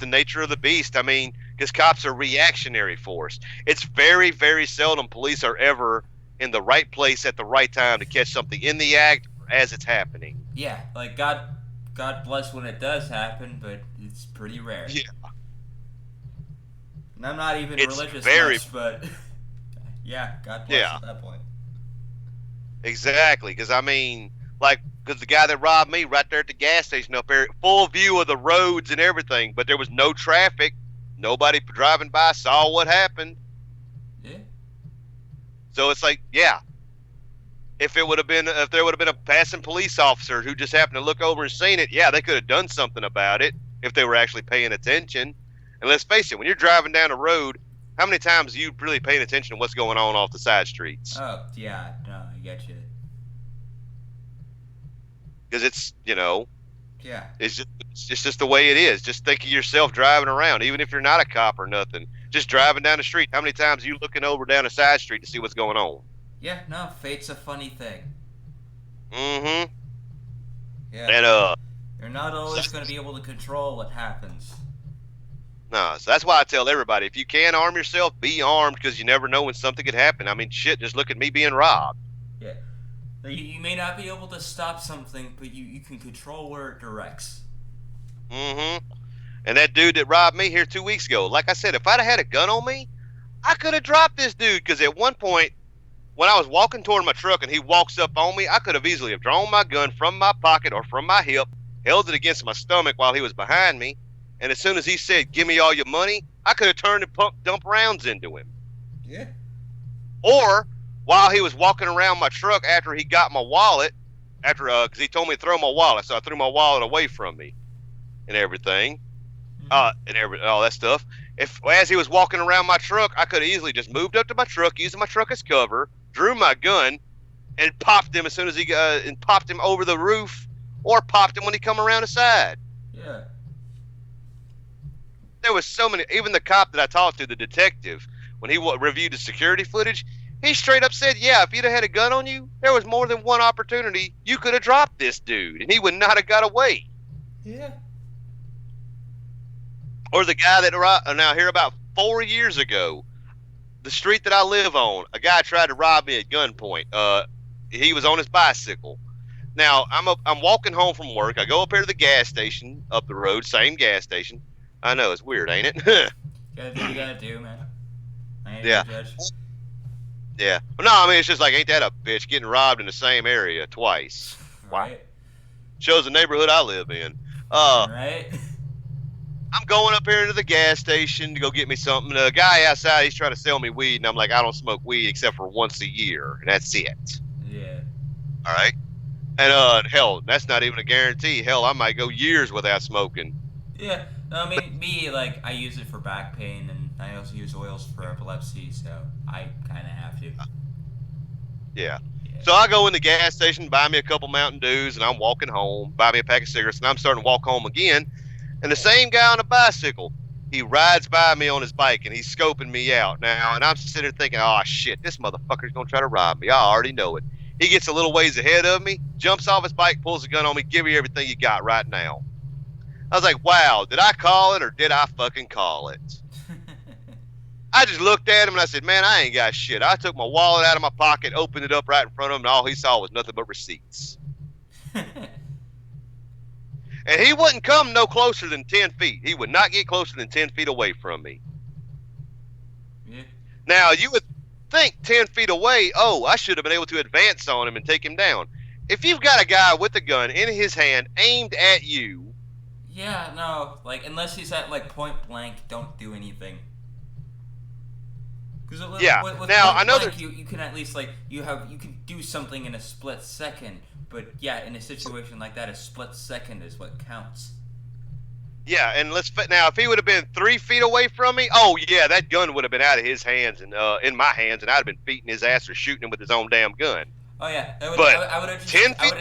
the nature of the beast. I mean, because cops are reactionary force. It's very, very seldom police are ever in the right place at the right time to catch something in the act or as it's happening. Yeah, like God bless when it does happen, but it's pretty rare. Yeah. And I'm not even It's religious very- much, but yeah, God bless Yeah. at that point. Exactly, because I mean, because the guy that robbed me right there at the gas station up there, full view of the roads and everything, but there was no traffic. Nobody driving by saw what happened. Yeah. So it's like, yeah. If there would have been a passing police officer who just happened to look over and seen it, yeah, they could have done something about it if they were actually paying attention. And let's face it, when you're driving down the road, how many times are you really paying attention to what's going on off the side streets? Oh, yeah, no, I get you. Because it's, Yeah. it's just the way it is. Just think of yourself driving around, even if you're not a cop or nothing. Just driving down the street. How many times are you looking over down a side street to see what's going on? Yeah, no, fate's a funny thing. Mm-hmm. Yeah. And You're not always going to be able to control what happens. no, so that's why I tell everybody, if you can arm yourself, be armed, because you never know when something could happen. I mean, shit, just look at me being robbed. Yeah. You may not be able to stop something, but you can control where it directs. Mm-hmm. And that dude that robbed me here 2 weeks ago, like I said, if I'd have had a gun on me, I could have dropped this dude, because at one point, when I was walking toward my truck and he walks up on me, I could have easily have drawn my gun from my pocket or from my hip, held it against my stomach while he was behind me, and as soon as he said, "Give me all your money," I could have turned and dump rounds into him. Yeah. Or while he was walking around my truck after he got my wallet, because he told me to throw my wallet, so I threw my wallet away from me and everything, all that stuff. As he was walking around my truck, I could have easily just moved up to my truck, using my truck as cover, drew my gun, and popped him as soon as and popped him over the roof, or popped him when he come around the side. Yeah. There was so many. Even the cop that I talked to, the detective, when he reviewed the security footage, he straight up said, "Yeah, if you'd have had a gun on you, there was more than one opportunity you could have dropped this dude, and he would not have got away." Yeah. Or the guy that now here about 4 years ago, the street that I live on, a guy tried to rob me at gunpoint. He was on his bicycle. Now I'm walking home from work. I go up here to the gas station up the road, same gas station. I know it's weird, ain't it? Gotta do what you gotta do, man. I ain't Yeah. no judge. Yeah. No, I mean, it's just like, ain't that a bitch, getting robbed in the same area twice? Right. Shows the neighborhood I live in. Right. I'm going up here to the gas station to go get me something. The guy outside, he's trying to sell me weed, and I'm like, I don't smoke weed except for once a year, and that's it. Yeah. All right. And hell, that's not even a guarantee. Hell, I might go years without smoking. Yeah. No, I mean, me, like, I use it for back pain, and I also use oils for epilepsy, so I kind of have to. Yeah. Yeah. So I go in the gas station, buy me a couple Mountain Dews, and I'm walking home, buy me a pack of cigarettes, and I'm starting to walk home again. And the same guy on a bicycle, he rides by me on his bike and he's scoping me out now. And I'm sitting there thinking, oh shit, this motherfucker's gonna try to rob me. I already know it. He gets a little ways ahead of me, jumps off his bike, pulls a gun on me, give me everything you got right now. I was like, wow, did I call it or did I fucking call it? I just looked at him and I said, man, I ain't got shit. I took my wallet out of my pocket, opened it up right in front of him, and all he saw was nothing but receipts. And he wouldn't come no closer than 10 feet. He would not get closer than 10 feet away from me. Yeah. Now, you would think 10 feet away, oh, I should have been able to advance on him and take him down. If you've got a guy with a gun in his hand aimed at you. Yeah, no. Like, unless he's at, like, point blank, don't do anything. Because Yeah. with Now, point another. blank, you can at least, like, you can do something in a split second. But, yeah, in a situation like that, a split second is what counts. Yeah, and now if he would have been 3 feet away from me, oh yeah, that gun would have been out of his hands and in my hands, and I'd have been beating his ass or shooting him with his own damn gun. Oh yeah, But I would have 10 feet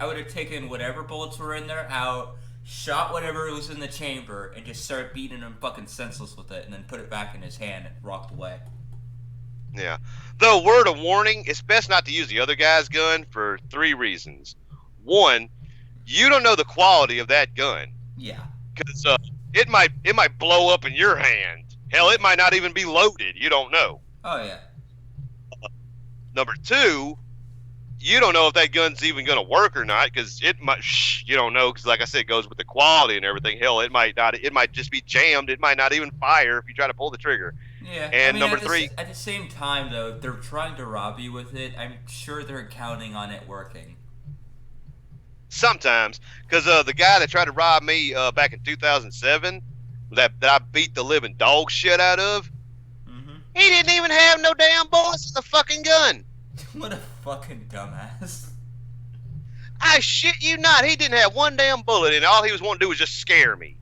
I would have taken whatever bullets were in there out, shot whatever was in the chamber, and just started beating him fucking senseless with it, and then put it back in his hand and walked away. Yeah. Though, word of warning, it's best not to use the other guy's gun for 3 reasons. One, you don't know the quality of that gun. Yeah. Because it might blow up in your hand. Hell, it might not even be loaded. You don't know. Oh yeah. Number 2, you don't know if that gun's even going to work or not, because it might. You don't know, because like I said, it goes with the quality and everything. Hell, it might not. It might just be jammed. It might not even fire if you try to pull the trigger. Yeah. And I mean, number 3, at the same time though, if they're trying to rob you with it, I'm sure they're counting on it working. sometimes, because the guy that tried to rob me back in 2007, that I beat the living dog shit out of, he didn't even have no damn bullets in the fucking gun. What a fucking dumbass. I shit you not, he didn't have one damn bullet, and all he was wanting to do was just scare me.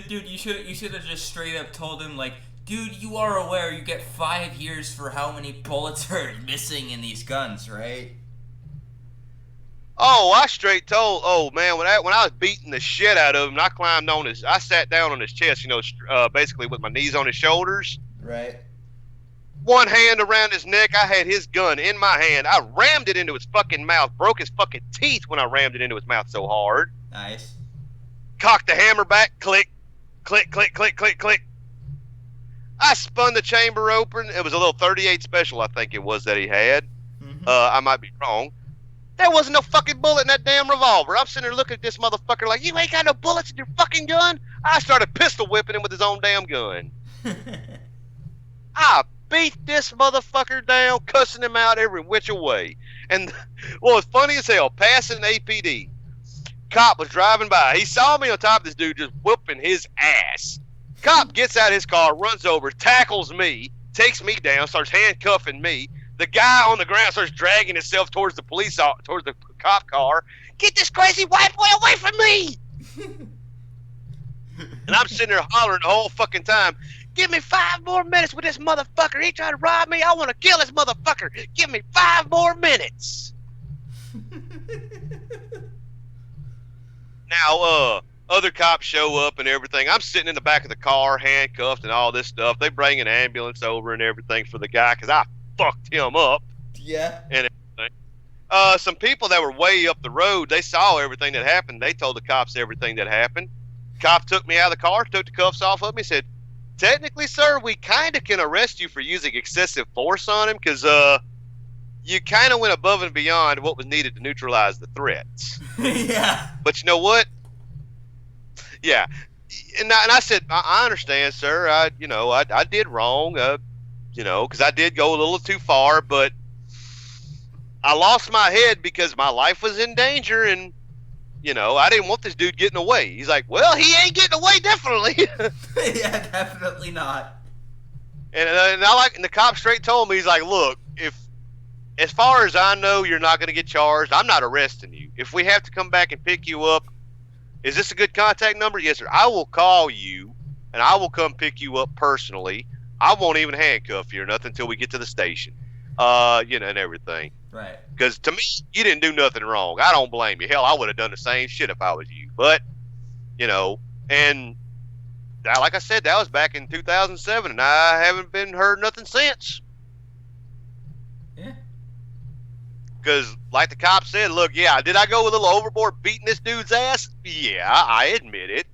Dude, you should have just straight up told him, like, dude, you are aware you get 5 years for how many bullets are missing in these guns, right? Oh, I straight told. Oh man, when I was beating the shit out of him, I sat down on his chest, basically with my knees on his shoulders. Right. One hand around his neck, I had his gun in my hand. I rammed it into his fucking mouth, broke his fucking teeth when I rammed it into his mouth so hard. Nice. Cocked the hammer back, click, click, click, click, click, click. I spun the chamber open. It was a little 38 special, I think it was, that he had. I might be wrong. There wasn't no fucking bullet in that damn revolver. I'm sitting there looking at this motherfucker like, you ain't got no bullets in your fucking gun? I started pistol whipping him with his own damn gun. I beat this motherfucker down, cussing him out every which way. And, well, it's funny as hell, passing APD. Cop was driving by. He saw me on top of this dude just whooping his ass. Cop gets out of his car, runs over, tackles me, takes me down, starts handcuffing me. The guy on the ground starts dragging himself towards the cop car. Get this crazy white boy away from me! And I'm sitting there hollering the whole fucking time. Give me 5 more minutes with this motherfucker. He tried to rob me. I want to kill this motherfucker. Give me 5 more minutes. Now, other cops show up and everything. I'm sitting in the back of the car, handcuffed and all this stuff. They bring an ambulance over and everything for the guy because I fucked him up. Yeah. And everything. Some people that were way up the road, they saw everything that happened. They told the cops everything that happened. Cop took me out of the car, took the cuffs off of me, said, technically, sir, we kind of can arrest you for using excessive force on him because you kind of went above and beyond what was needed to neutralize the threats. Yeah. But you know what? Yeah. And I said, I understand, sir. I did wrong, because I did go a little too far, but I lost my head because my life was in danger and, I didn't want this dude getting away. He's like, well, he ain't getting away, definitely. Yeah, definitely not. And the cop straight told me, he's like, look, as far as I know, you're not going to get charged. I'm not arresting you. If we have to come back and pick you up, is this a good contact number? Yes, sir. I will call you, and I will come pick you up personally. I won't even handcuff you or nothing until we get to the station, and everything. Right. Because to me, you didn't do nothing wrong. I don't blame you. Hell, I would have done the same shit if I was you. But, and that, like I said, that was back in 2007, and I haven't been heard nothing since. Yeah. Because, like the cop said, look, yeah, did I go a little overboard beating this dude's ass? Yeah, I admit it.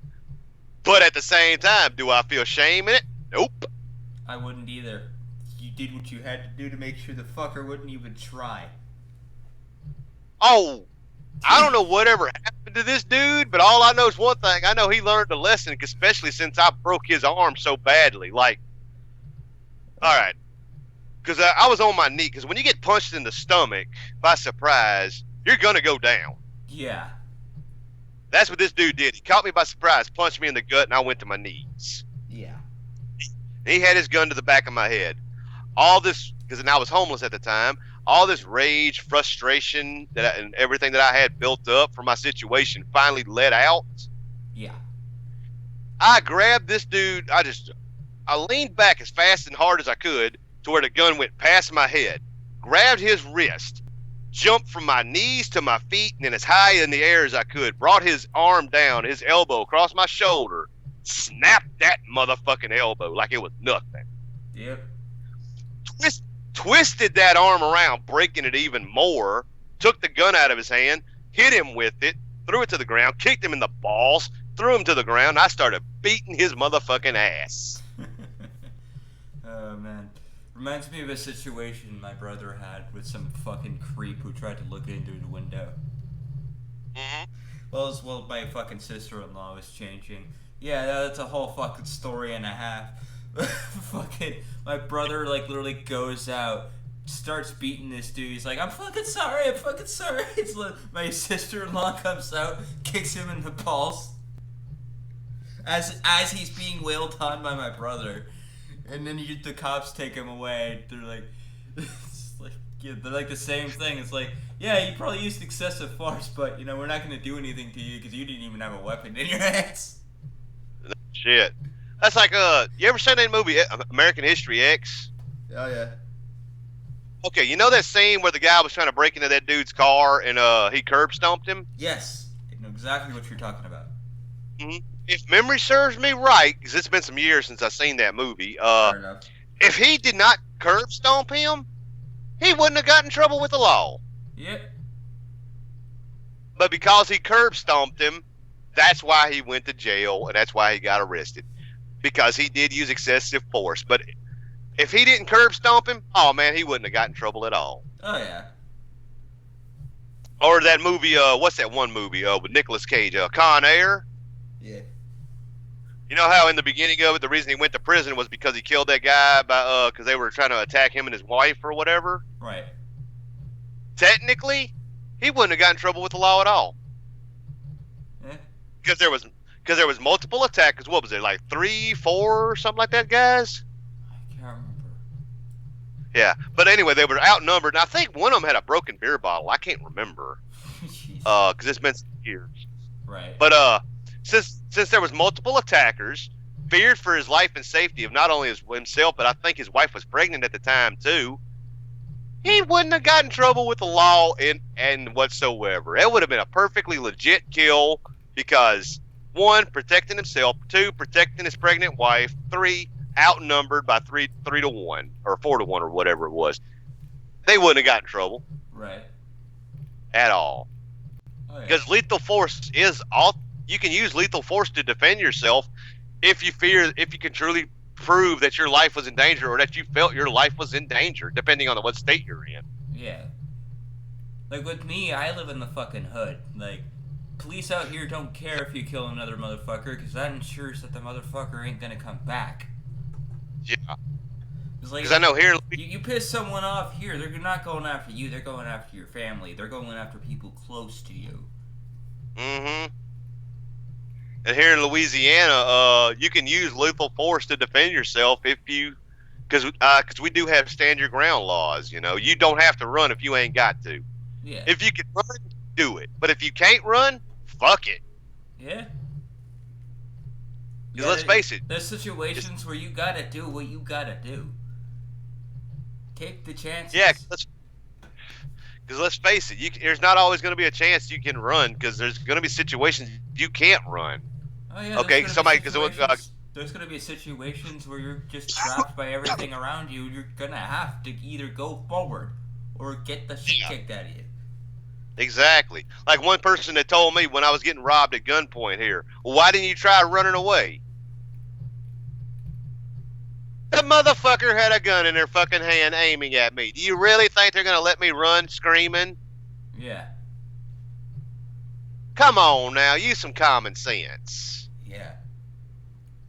But at the same time, do I feel shame in it? Nope. I wouldn't either. You did what you had to do to make sure the fucker wouldn't even try. Oh, I don't know whatever happened to this dude, but all I know is one thing. I know he learned a lesson, especially since I broke his arm so badly. Like, all right, because I was on my knee. Because when you get punched in the stomach by surprise, you're gonna go down. Yeah. That's what this dude did. He caught me by surprise, punched me in the gut, and I went to my knees. Yeah. And he had his gun to the back of my head. All this, because I was homeless at the time. All this rage, frustration, and everything that I had built up for my situation finally let out. Yeah. I grabbed this dude. I leaned back as fast and hard as I could to where the gun went past my head, grabbed his wrist, jumped from my knees to my feet, and then as high in the air as I could, brought his arm down, his elbow across my shoulder, snapped that motherfucking elbow like it was nothing. Yep. Twisted that arm around, breaking it even more, took the gun out of his hand, hit him with it, threw it to the ground, kicked him in the balls, threw him to the ground, and I started beating his motherfucking ass. Oh, man. Reminds me of a situation my brother had with some fucking creep who tried to look in through the window. Mm-hmm. Well, my fucking sister-in-law was changing. Yeah, that's a whole fucking story and a half. Fucking, my brother, like, literally goes out, starts beating this dude. He's like, I'm fucking sorry. It's like, my sister-in-law comes out, kicks him in the balls. As he's being wailed on by my brother. And then the cops take him away. They're like, they're like the same thing. It's like, yeah, you probably used excessive force, but, we're not going to do anything to you because you didn't even have a weapon in your hands. Shit. That's like, you ever seen that movie, American History X? Oh, yeah. Okay, you know that scene where the guy was trying to break into that dude's car and he curb stomped him? Yes. I know exactly what you're talking about. Mm-hmm. If memory serves me right, because it's been some years since I've seen that movie, Fair enough. if he did not curb stomp him, he wouldn't have got in trouble with the law. Yep. But because he curb stomped him, that's why he went to jail and that's why he got arrested. Because he did use excessive force. But if he didn't curb stomp him, oh man, he wouldn't have got in trouble at all. Oh, yeah. Or that movie, what's that one movie with Nicolas Cage, Con Air? Yeah. You know how in the beginning of it, the reason he went to prison was because he killed that guy because they were trying to attack him and his wife or whatever? Right. Technically, he wouldn't have got in trouble with the law at all. Yeah. Because there was multiple attacks. What was it, like 3, 4, something like that, guys? I can't remember. Yeah, but anyway, they were outnumbered, and I think one of them had a broken beer bottle. I can't remember because it's been some years. Right. But since there was multiple attackers, feared for his life and safety of not only himself, but I think his wife was pregnant at the time too. He wouldn't have gotten in trouble with the law and whatsoever. It would have been a perfectly legit kill because 1, protecting himself, 2, protecting his pregnant wife, 3, outnumbered by 3 to 1 or 4 to 1 or whatever it was. They wouldn't have gotten in trouble. Right. At all. Oh, yeah. Because lethal force is all. You can use lethal force to defend yourself if you can truly prove that your life was in danger or that you felt your life was in danger, depending on what state you're in. Yeah. Like with me, I live in the fucking hood. Like, police out here don't care if you kill another motherfucker because that ensures that the motherfucker ain't gonna come back. Yeah. Because I know here you piss someone off here, they're not going after you. They're going after your family. They're going after people close to you. Mm-hmm. And here in Louisiana, you can use lethal force to defend yourself if you, because we do have stand your ground laws. You don't have to run if you ain't got to. Yeah. If you can run, do it. But if you can't run, fuck it. Yeah. Because let's face it, there's situations where you gotta do what you gotta do. Take the chances. Yeah, Because let's face it, there's not always going to be a chance you can run because there's going to be situations you can't run. Oh yeah, there's Okay, gonna be somebody because situations. There's gonna be situations where you're just trapped by everything around you. You're gonna have to either go forward or get the shit yeah, kicked out of you. exactly. Like one person that told me when I was getting robbed at gunpoint here, well, why didn't you try running away? The motherfucker had a gun in their fucking hand aiming at me. Do you really think they're gonna let me run screaming? Yeah, Come on now, use some common sense. yeah.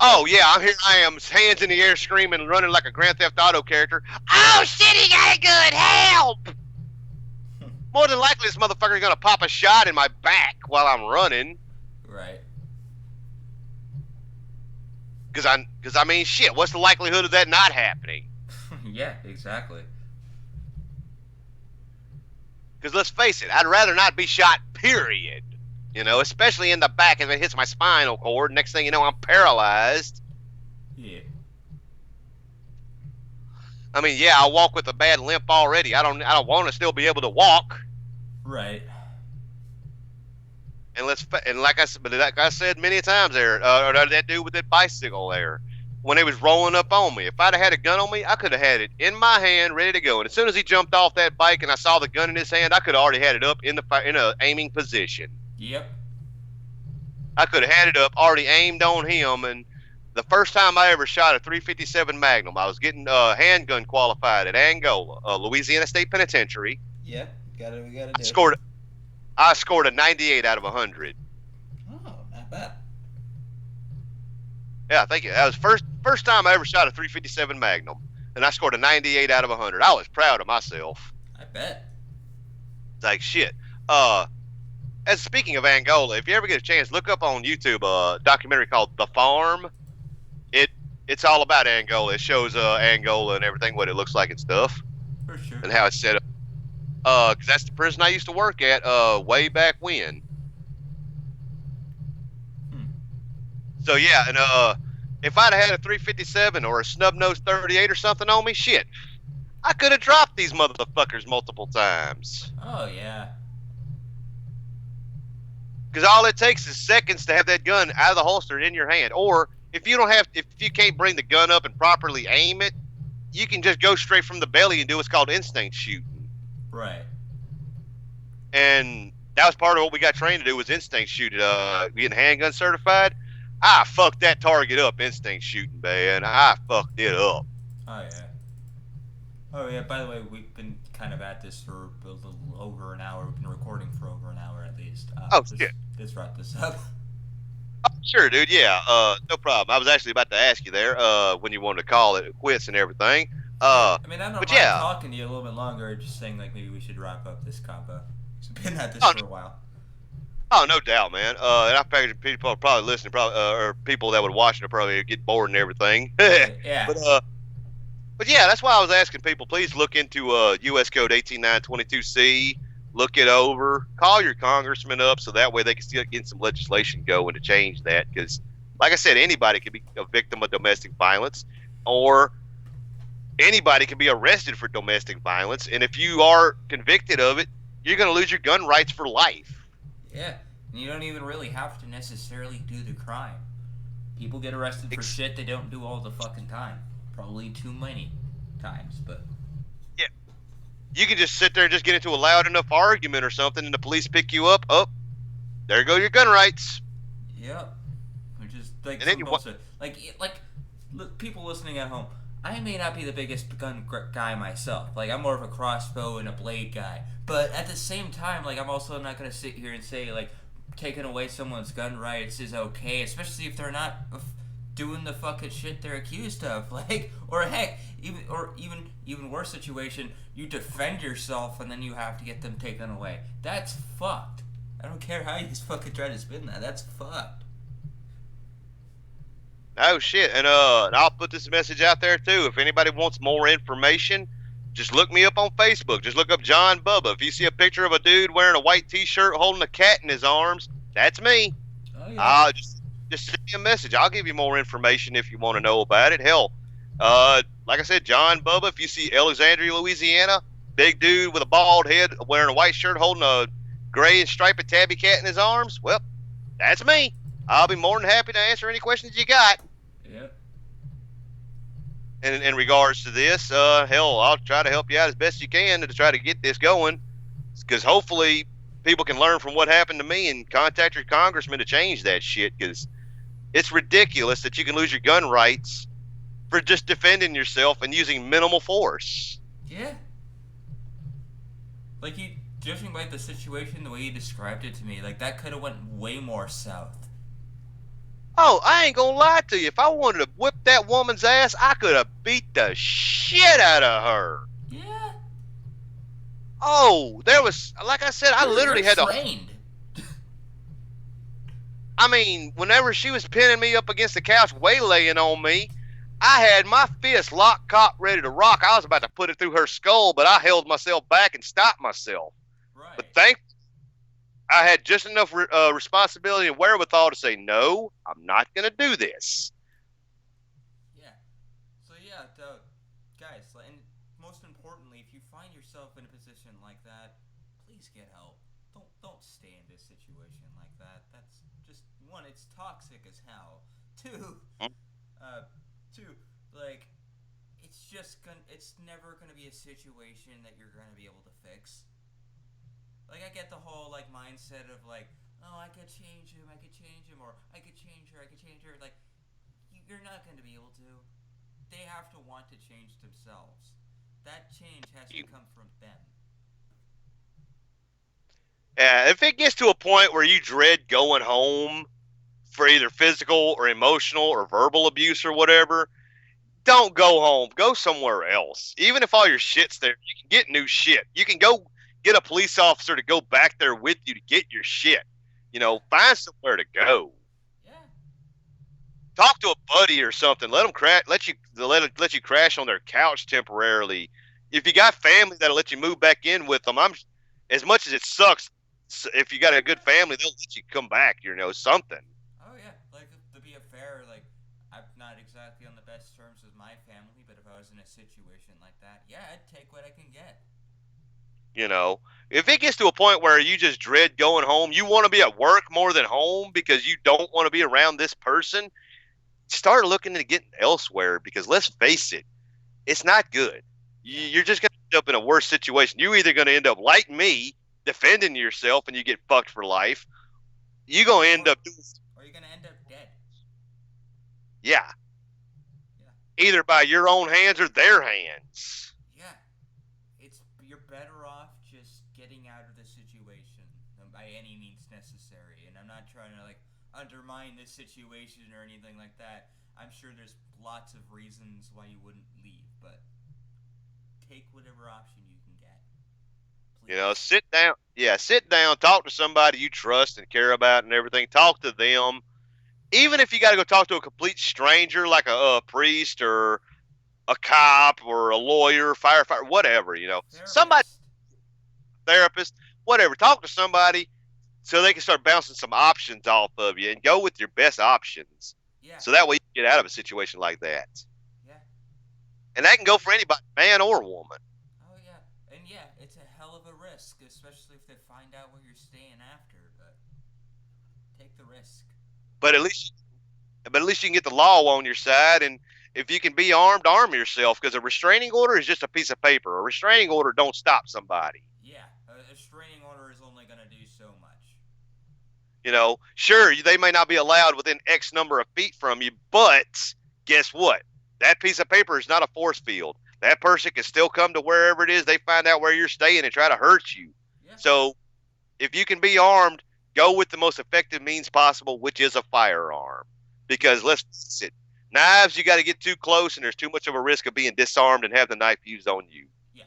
Oh yeah, I'm here. I am, hands in the air, screaming, running like a Grand Theft Auto character. Oh shit, he got a gun! Help! More than likely, this motherfucker's gonna pop a shot in my back while I'm running. Right. Because I mean, shit. What's the likelihood of that not happening? Yeah, exactly. Because let's face it, I'd rather not be shot. Period. You know, especially in the back if it hits my spinal cord. Next thing you know, I'm paralyzed. Yeah. I mean, yeah, I walk with a bad limp already. I don't want to still be able to walk. Right. And like I said many times there, that dude with that bicycle there, when he was rolling up on me, if I'd have had a gun on me, I could have had it in my hand, ready to go. And as soon as he jumped off that bike and I saw the gun in his hand, I could have already had it up in a aiming position. Yep. I could have had it up, already aimed on him. And the first time I ever shot a 357 Magnum, I was getting handgun qualified at Angola, Louisiana State Penitentiary. Yep. We gotta I do. scored I scored a 98 out of 100. Oh, not bad. Yeah, thank you. That was first time I ever shot a 357 Magnum, and I scored a 98 out of 100. I was proud of myself. I bet. It's like shit. As speaking of Angola, if you ever get a chance, look up on YouTube a documentary called The Farm. It's all about Angola. It shows Angola and everything, what it looks like and stuff, For sure. and how it's set up. Because that's the prison I used to work at way back when. So yeah, and if I'd have had a 357 or a snub nose 38 or something on me, shit, I could have dropped these motherfuckers multiple times. Oh yeah. Because all it takes is seconds to have that gun out of the holster in your hand. Or if you can't bring the gun up and properly aim it, you can just go straight from the belly and do what's called instinct shooting. Right. And that was part of what we got trained to do was instinct shoot. Getting handgun certified. I fucked that target up instinct shooting, man. I fucked it up. Oh yeah. Oh yeah. By the way, we've been kind of at this for a little over an hour. We've been recording for over an hour at least. Shit. Let's wrap this up. Oh, sure, dude. Yeah. No problem. I was actually about to ask you there. When you wanted to call it quits and everything. I mean, I don't mind yeah. talking to you a little bit longer. Just saying, like maybe we should wrap up this combo. We've been at this for a while. Oh, no doubt, man. And I figured people probably listening, or people that would watch it probably get bored and everything. Yeah. But yeah, that's why I was asking people. Please look into U.S. Code 18922C. Look it over. Call your congressman up so that way they can still get some legislation going to change that. Because, like I said, anybody can be a victim of domestic violence, or anybody can be arrested for domestic violence. And if you are convicted of it, you're going to lose your gun rights for life. Yeah, and you don't even really have to necessarily do the crime. People get arrested for shit they don't do all the fucking time. Probably too many times, but... Yeah. You can just sit there and just get into a loud enough argument or something, and the police pick you up. Oh, there go your gun rights. Yep. Which is, like, and some bullshit. People listening at home, I may not be the biggest gun guy myself. Like, I'm more of a crossbow and a blade guy. But at the same time, like, I'm also not going to sit here and say, like, taking away someone's gun rights is okay, especially if they're not doing the fucking shit they're accused of. Like, or heck, even worse situation, you defend yourself and then you have to get them taken away. That's fucked. I don't care how you fucking try to spin that. That's fucked. Oh shit, and I'll put this message out there too. If anybody wants more information, just look me up on Facebook. Just look up John Bubba. If you see a picture of a dude wearing a white T-shirt holding a cat in his arms, that's me. Oh yeah. Just send me a message. I'll give you more information if you want to know about it. Hell, like I said, John Bubba. If you see Alexandria, Louisiana, big dude with a bald head wearing a white shirt holding a gray and striped tabby cat in his arms, well, that's me. I'll be more than happy to answer any questions you got. Yep. In regards to this, hell, I'll try to help you out as best you can to try to get this going, because hopefully people can learn from what happened to me and contact your congressman to change that shit. Because it's ridiculous that you can lose your gun rights for just defending yourself and using minimal force. Yeah. Like, judging by the situation, the way you described it to me, like, that could have went way more south. Oh, I ain't gonna lie to you. If I wanted to whip that woman's ass, I could have beat the shit out of her. Yeah. Oh, there was, like I said, I literally You're had to. trained. I mean, whenever she was pinning me up against the couch, waylaying on me, I had my fist locked, cocked, ready to rock. I was about to put it through her skull, but I held myself back and stopped myself. Right. But thank I had just enough responsibility and wherewithal to say, no, I'm not going to do this. Yeah. So yeah, guys, and most importantly, if you find yourself in a position like that, please get help. Don't stay in this situation like that. That's just one. It's toxic as hell. Two, uh, two, like it's never gonna be a situation that you're gonna be able to fix. Like, I get the whole, like, mindset of, like, oh, I could change him, or I could change her. Like, you're not going to be able to. They have to want to change themselves. That change has to come from them. If it gets to a point where you dread going home for either physical or emotional or verbal abuse or whatever, don't go home. Go somewhere else. Even if all your shit's there, you can get new shit. You can go get a police officer to go back there with you to get your shit. You know, find somewhere to go. Yeah. Talk to a buddy or something. Let them let you crash on their couch temporarily. If you got family that'll let you move back in with them, I'm as much as it sucks. If you got a good family, they'll let you come back. You know, something. Oh yeah, like, to be fair, like, I'm not exactly on the best terms with my family, but if I was in a situation like that, yeah, I'd take what I can get. You know, if it gets to a point where you just dread going home, you want to be at work more than home because you don't want to be around this person, start looking into getting elsewhere, because let's face it, it's not good. Yeah. You're just going to end up in a worse situation. You're either going to end up like me, defending yourself, and you get fucked for life. You're going to end up doing. Or you're going to end up dead. Yeah. Yeah. Either by your own hands or their hands. Yeah. You're better off just getting out of the situation by any means necessary. And I'm not trying to, like, undermine this situation or anything like that. I'm sure there's lots of reasons why you wouldn't leave, but take whatever option you can get. Please. You know, sit down. Yeah, sit down. Talk to somebody you trust and care about and everything. Talk to them. Even if you got to go talk to a complete stranger like a priest or a cop or a lawyer, firefighter, whatever, you know, somebody, therapist, whatever. Talk to somebody so they can start bouncing some options off of you and go with your best options. Yeah. So that way you can get out of a situation like that. Yeah. And that can go for anybody, man or woman. Oh yeah, and yeah, it's a hell of a risk, especially if they find out where you're staying after. But take the risk. But at least you can get the law on your side, and if you can be armed, arm yourself, because a restraining order is just a piece of paper. A restraining order don't stop somebody. Yeah, a restraining order is only going to do so much. You know, sure, they may not be allowed within X number of feet from you, but guess what? That piece of paper is not a force field. That person can still come to wherever it is they find out where you're staying and try to hurt you. Yeah. So if you can be armed, go with the most effective means possible, which is a firearm. Because let's face it, knives, you got to get too close, and there's too much of a risk of being disarmed and have the knife used on you. Yeah.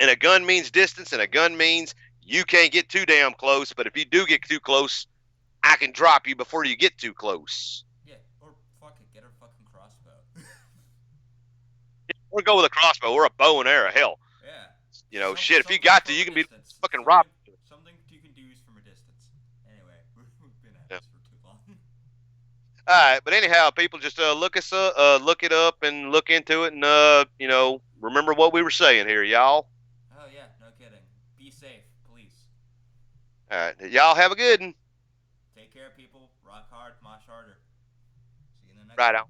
And a gun means distance, and a gun means you can't get too damn close, but if you do get too close, I can drop you before you get too close. Yeah, or fuck it, get a fucking crossbow. Or go with a crossbow or a bow and arrow. Hell, Yeah. you know, shit, if you got to, you can be fucking robbed. Something you can use from a distance. Anyway, we've been at this for too long. All right, but anyhow, people just look it up and look into it, and you know, remember what we were saying here, y'all. Oh yeah, no kidding. Be safe, please. All right, y'all have a good one. Take care, people. Rock hard, mosh harder. See you in the next Right one. on.